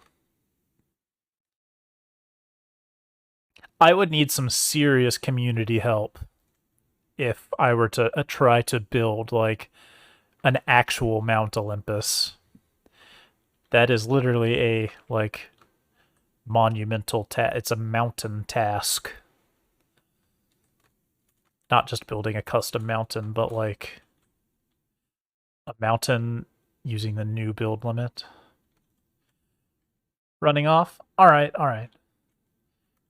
[SPEAKER 1] I would need some serious community help if I were to try to build, like, an actual Mount Olympus. That is literally a, like, monumental it's a mountain task. Not just building a custom mountain, but, like, a mountain using the new build limit. Running off? Alright, alright.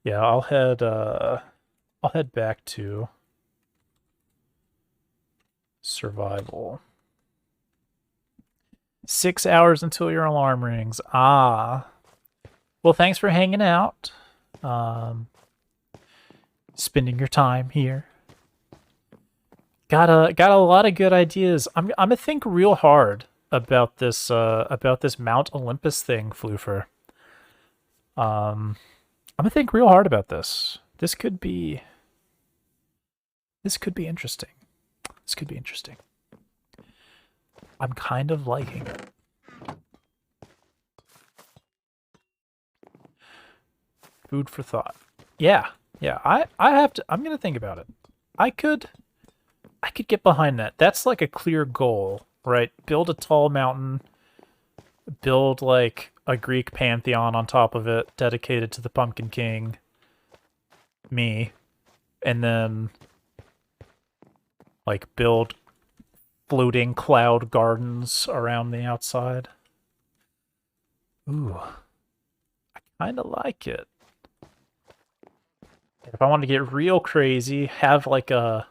[SPEAKER 1] Yeah, I'll head back to survival. 6 hours until your alarm rings. Ah. Well, thanks for hanging out. Spending your time here. Got a lot of good ideas. I'm gonna think real hard about this Mount Olympus thing, Floofer. I'm gonna think real hard about this. This could be interesting. This could be interesting. I'm kind of liking it. Food for thought. Yeah. I'm gonna think about it. I could get behind that. That's like a clear goal, right? Build a tall mountain, build like a Greek pantheon on top of it, dedicated to the Pumpkin King, me, and then like build floating cloud gardens around the outside. Ooh, I kind of like it. If I want to get real crazy, have like a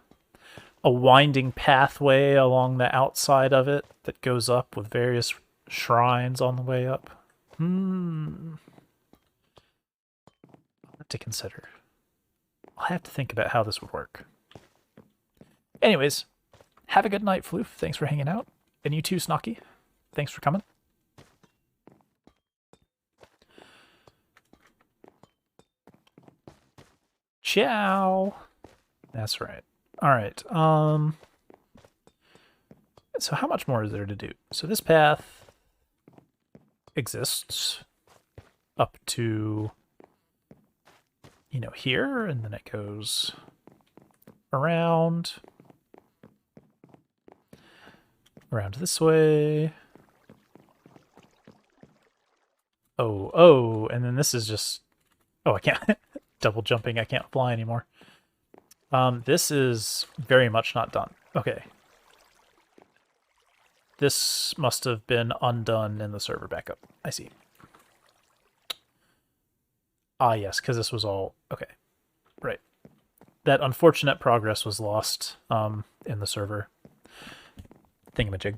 [SPEAKER 1] winding pathway along the outside of it that goes up with various shrines on the way up. I'll have to consider. I'll have to think about how this would work. Anyways, have a good night, Floof. Thanks for hanging out. And you too, Snocky. Thanks for coming. Ciao. That's right. All right. So how much more is there to do? So this path exists up to, you know, here, and then it goes around this way. Oh, and then this is just... Oh, I can't... double jumping, I can't fly anymore. This is very much not done. Okay. This must have been undone in the server backup. I see. Ah, yes, because this was all... Okay. Right. That unfortunate progress was lost in the server thingamajig.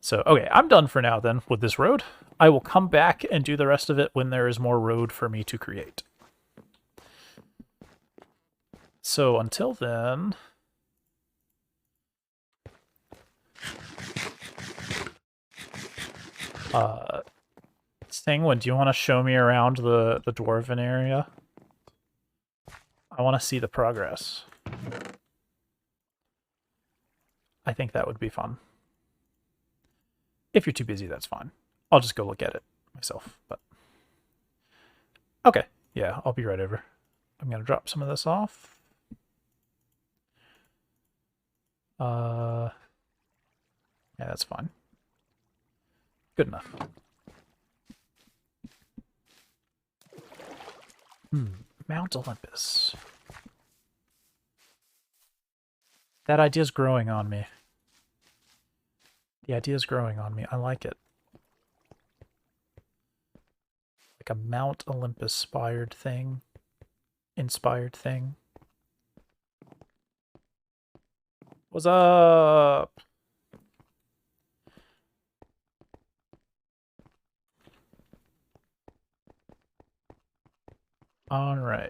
[SPEAKER 1] So, okay, I'm done for now then with this road. I will come back and do the rest of it when there is more road for me to create. So until then... Sangwin, do you want to show me around the dwarven area? I want to see the progress. I think that would be fun. If you're too busy, that's fine. I'll just go look at it myself, but... Okay, yeah, I'll be right over. I'm going to drop some of this off. Yeah, that's fine. Good enough. Mount Olympus. That idea's growing on me. The idea's growing on me. I like it. Like a Mount Olympus inspired thing. What's up? All right.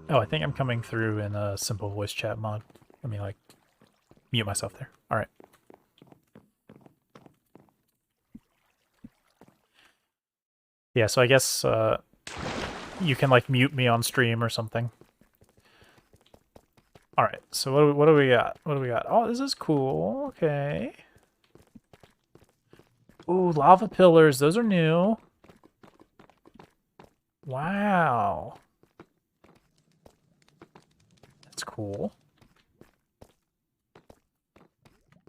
[SPEAKER 1] Oh, I think I'm coming through in a simple voice chat mod. Let me, like, mute myself there. All right. Yeah, so I guess you can, like, mute me on stream or something. All right, so what do we got? What do we got? Oh, this is cool. Okay. Ooh, lava pillars. Those are new. Wow. That's cool.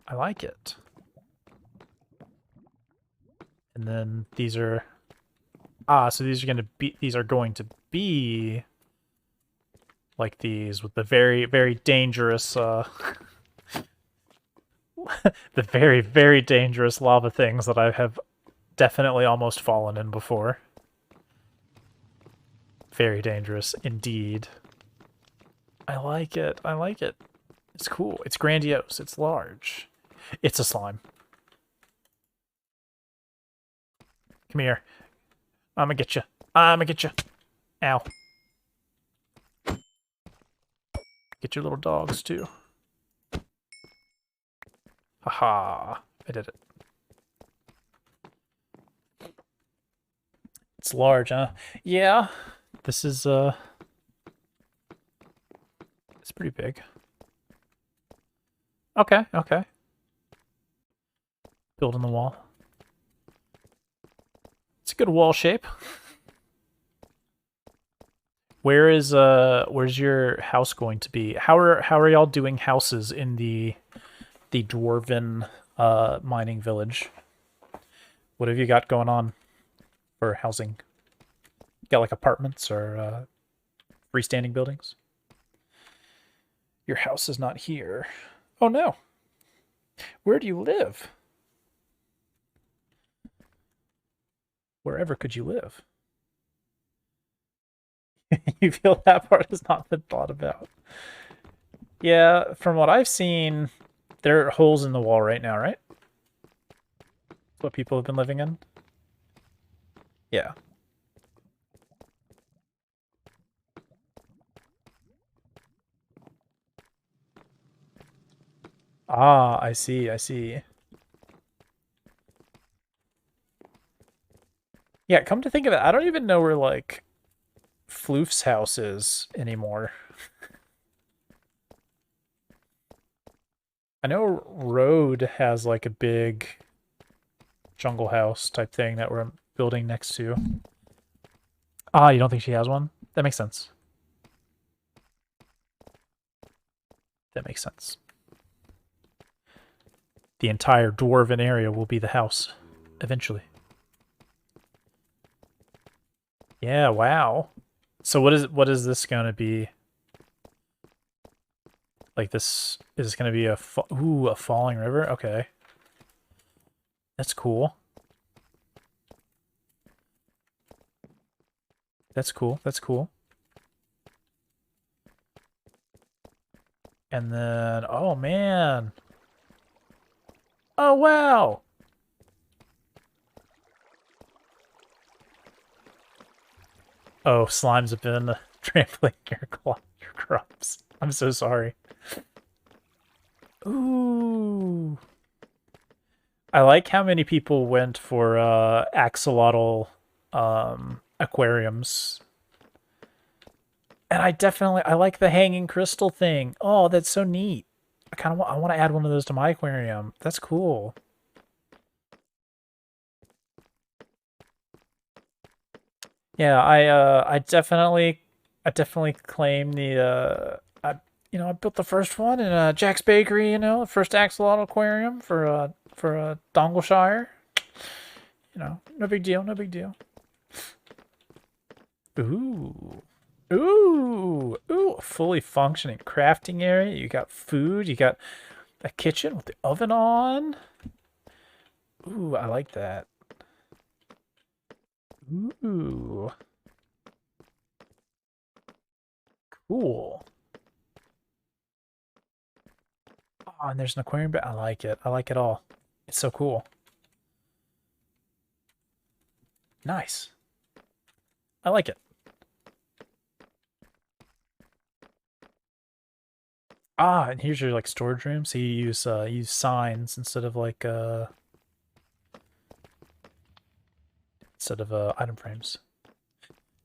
[SPEAKER 1] I like it. And then these are... Ah, so these are going to be like these with the very, very dangerous the very, very dangerous lava things that I have definitely almost fallen in before. Very dangerous indeed. I like it. I like it. It's cool. It's grandiose. It's large. It's a slime. Come here. I'm gonna get you. I'm gonna get you. Ow. Get your little dogs too. Haha. I did it. It's large, huh? Yeah. This is it's pretty big. Okay, okay. Building the wall. It's a good wall shape. Where's your house going to be? How are y'all doing houses in the dwarven mining village? What have you got going on for housing? You got like apartments or freestanding buildings? Your house is not here. Oh no. Where do you live? Wherever could you live? You feel that part has not been thought about. Yeah, from what I've seen, there are holes in the wall right now, right? That's what people have been living in? Yeah. Ah, I see, I see. Yeah, come to think of it, I don't even know where, like, Floof's house is anymore. I know Road has like a big jungle house type thing that we're building next to. Ah, you don't think she has one? That makes sense. That makes sense. The entire dwarven area will be the house eventually. Yeah, wow. So what is this going to be? Like this is going to be a falling river? Okay. That's cool. That's cool. That's cool. And then oh man. Oh wow. Oh, slimes have been trampling your crops. I'm so sorry. Ooh. I like how many people went for axolotl aquariums. And I like the hanging crystal thing. Oh, that's so neat. I want to add one of those to my aquarium. That's cool. Yeah, I definitely claim the I built the first one in Jack's Bakery, the first axolotl aquarium for Dongleshire. No big deal, no big deal. Ooh. Ooh, fully functioning crafting area. You got food, you got a kitchen with the oven on. Ooh, I like that. Ooh. Cool. Oh, and there's an aquarium, but I like it. I like it all. It's so cool. Nice. I like it. Ah, and here's your like storage room. So you use signs instead of like item frames.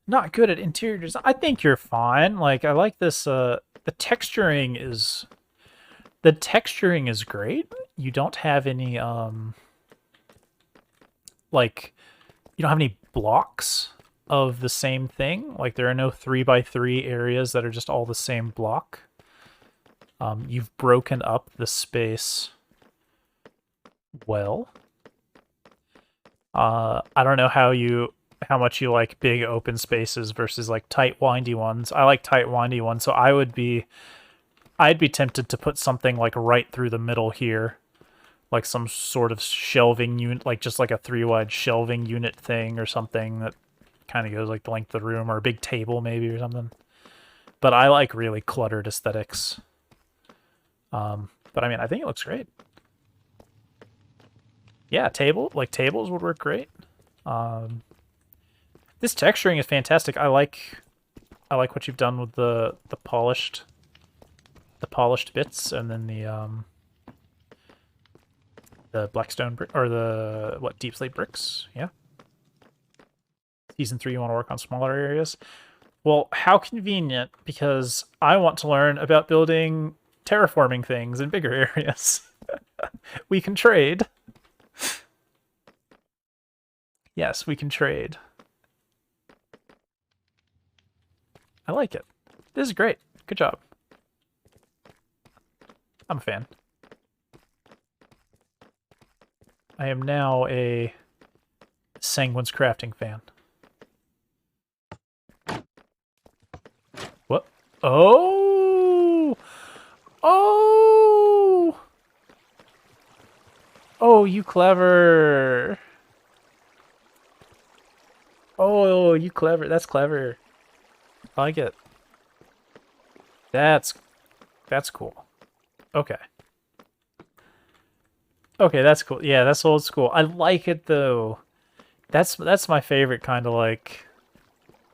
[SPEAKER 1] Not good at interior design. I think you're fine. Like I like this the texturing is great. You don't have any like you don't have any blocks of the same thing. Like there are no 3x3 areas that are just all the same block. You've broken up the space well. I don't know how much you like big open spaces versus like tight windy ones. I like tight windy ones, so I'd be tempted to put something like right through the middle here, like some sort of shelving unit, like just like a 3-wide shelving unit thing or something that kind of goes like the length of the room, or a big table maybe or something. But I like really cluttered aesthetics. But I mean, I think it looks great. Yeah, tables would work great. This texturing is fantastic. I like what you've done with the polished bits, and then the blackstone brick, or the deep slate bricks. Yeah. Season 3, you want to work on smaller areas. Well, how convenient, because I want to learn about building terraforming things in bigger areas. We can trade. Yes, we can trade. I like it. This is great. Good job. I'm a fan. I am now a Sanguine's crafting fan. What? Oh! Oh! Oh, you clever. Oh, you clever. That's clever. I like it. That's cool. Okay. Okay, that's cool. Yeah, that's old school. I like it though. That's my favorite kind of like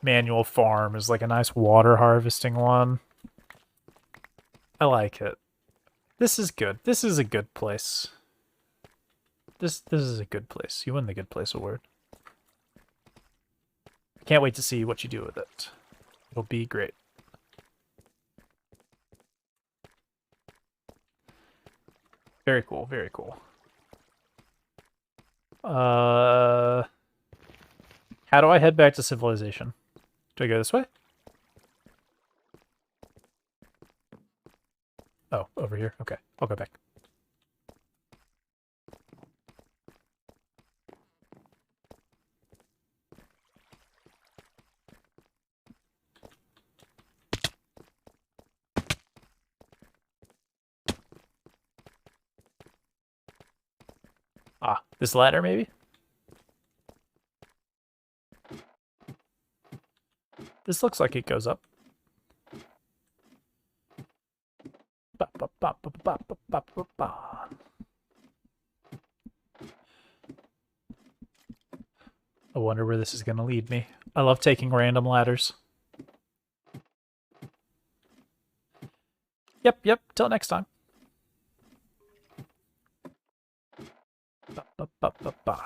[SPEAKER 1] manual farm, is like a nice water harvesting one. I like it. This is good. This is a good place. This is a good place. You win the good place award. I can't wait to see what you do with it. It'll be great. Very cool, very cool. How do I head back to civilization? Do I go this way? Oh, over here? Okay, I'll go back. Ah, this ladder maybe? This looks like it goes up. Ba, ba, ba, ba, ba, ba, ba, ba, ba. I wonder where this is going to lead me. I love taking random ladders. Yep, till next time. Ba, ba, ba, ba, ba.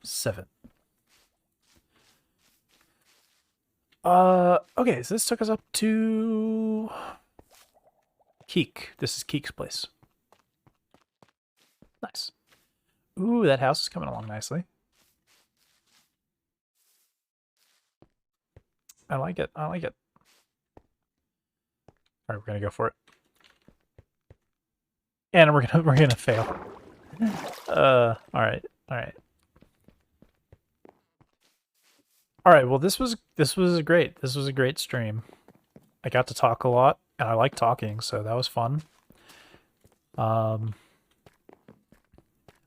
[SPEAKER 1] 07. Okay, so this took us up to Keek. This is Keek's place. Nice. Ooh, that house is coming along nicely. I like it. I like it. All right, we're gonna go for it, and we're gonna fail. All right. All right. Well, this was great. This was a great stream. I got to talk a lot, and I like talking, so that was fun.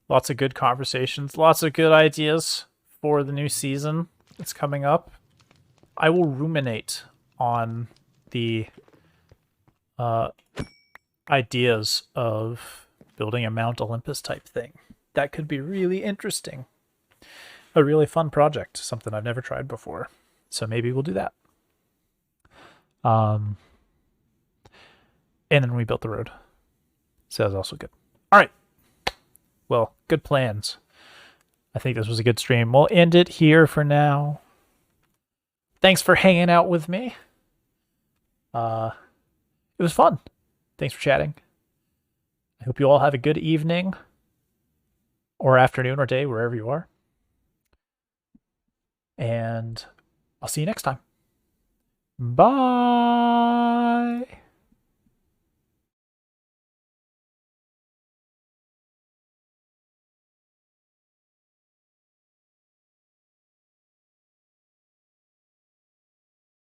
[SPEAKER 1] Lots of good conversations, lots of good ideas for the new season that's coming up. I will ruminate on the ideas of building a Mount Olympus type thing. That could be really interesting. A really fun project, something I've never tried before. So maybe we'll do that. And then we built the road. So that was also good. All right. Well, good plans. I think this was a good stream. We'll end it here for now. Thanks for hanging out with me. It was fun. Thanks for chatting. I hope you all have a good evening or afternoon or day, wherever you are. And I'll see you next time. Bye.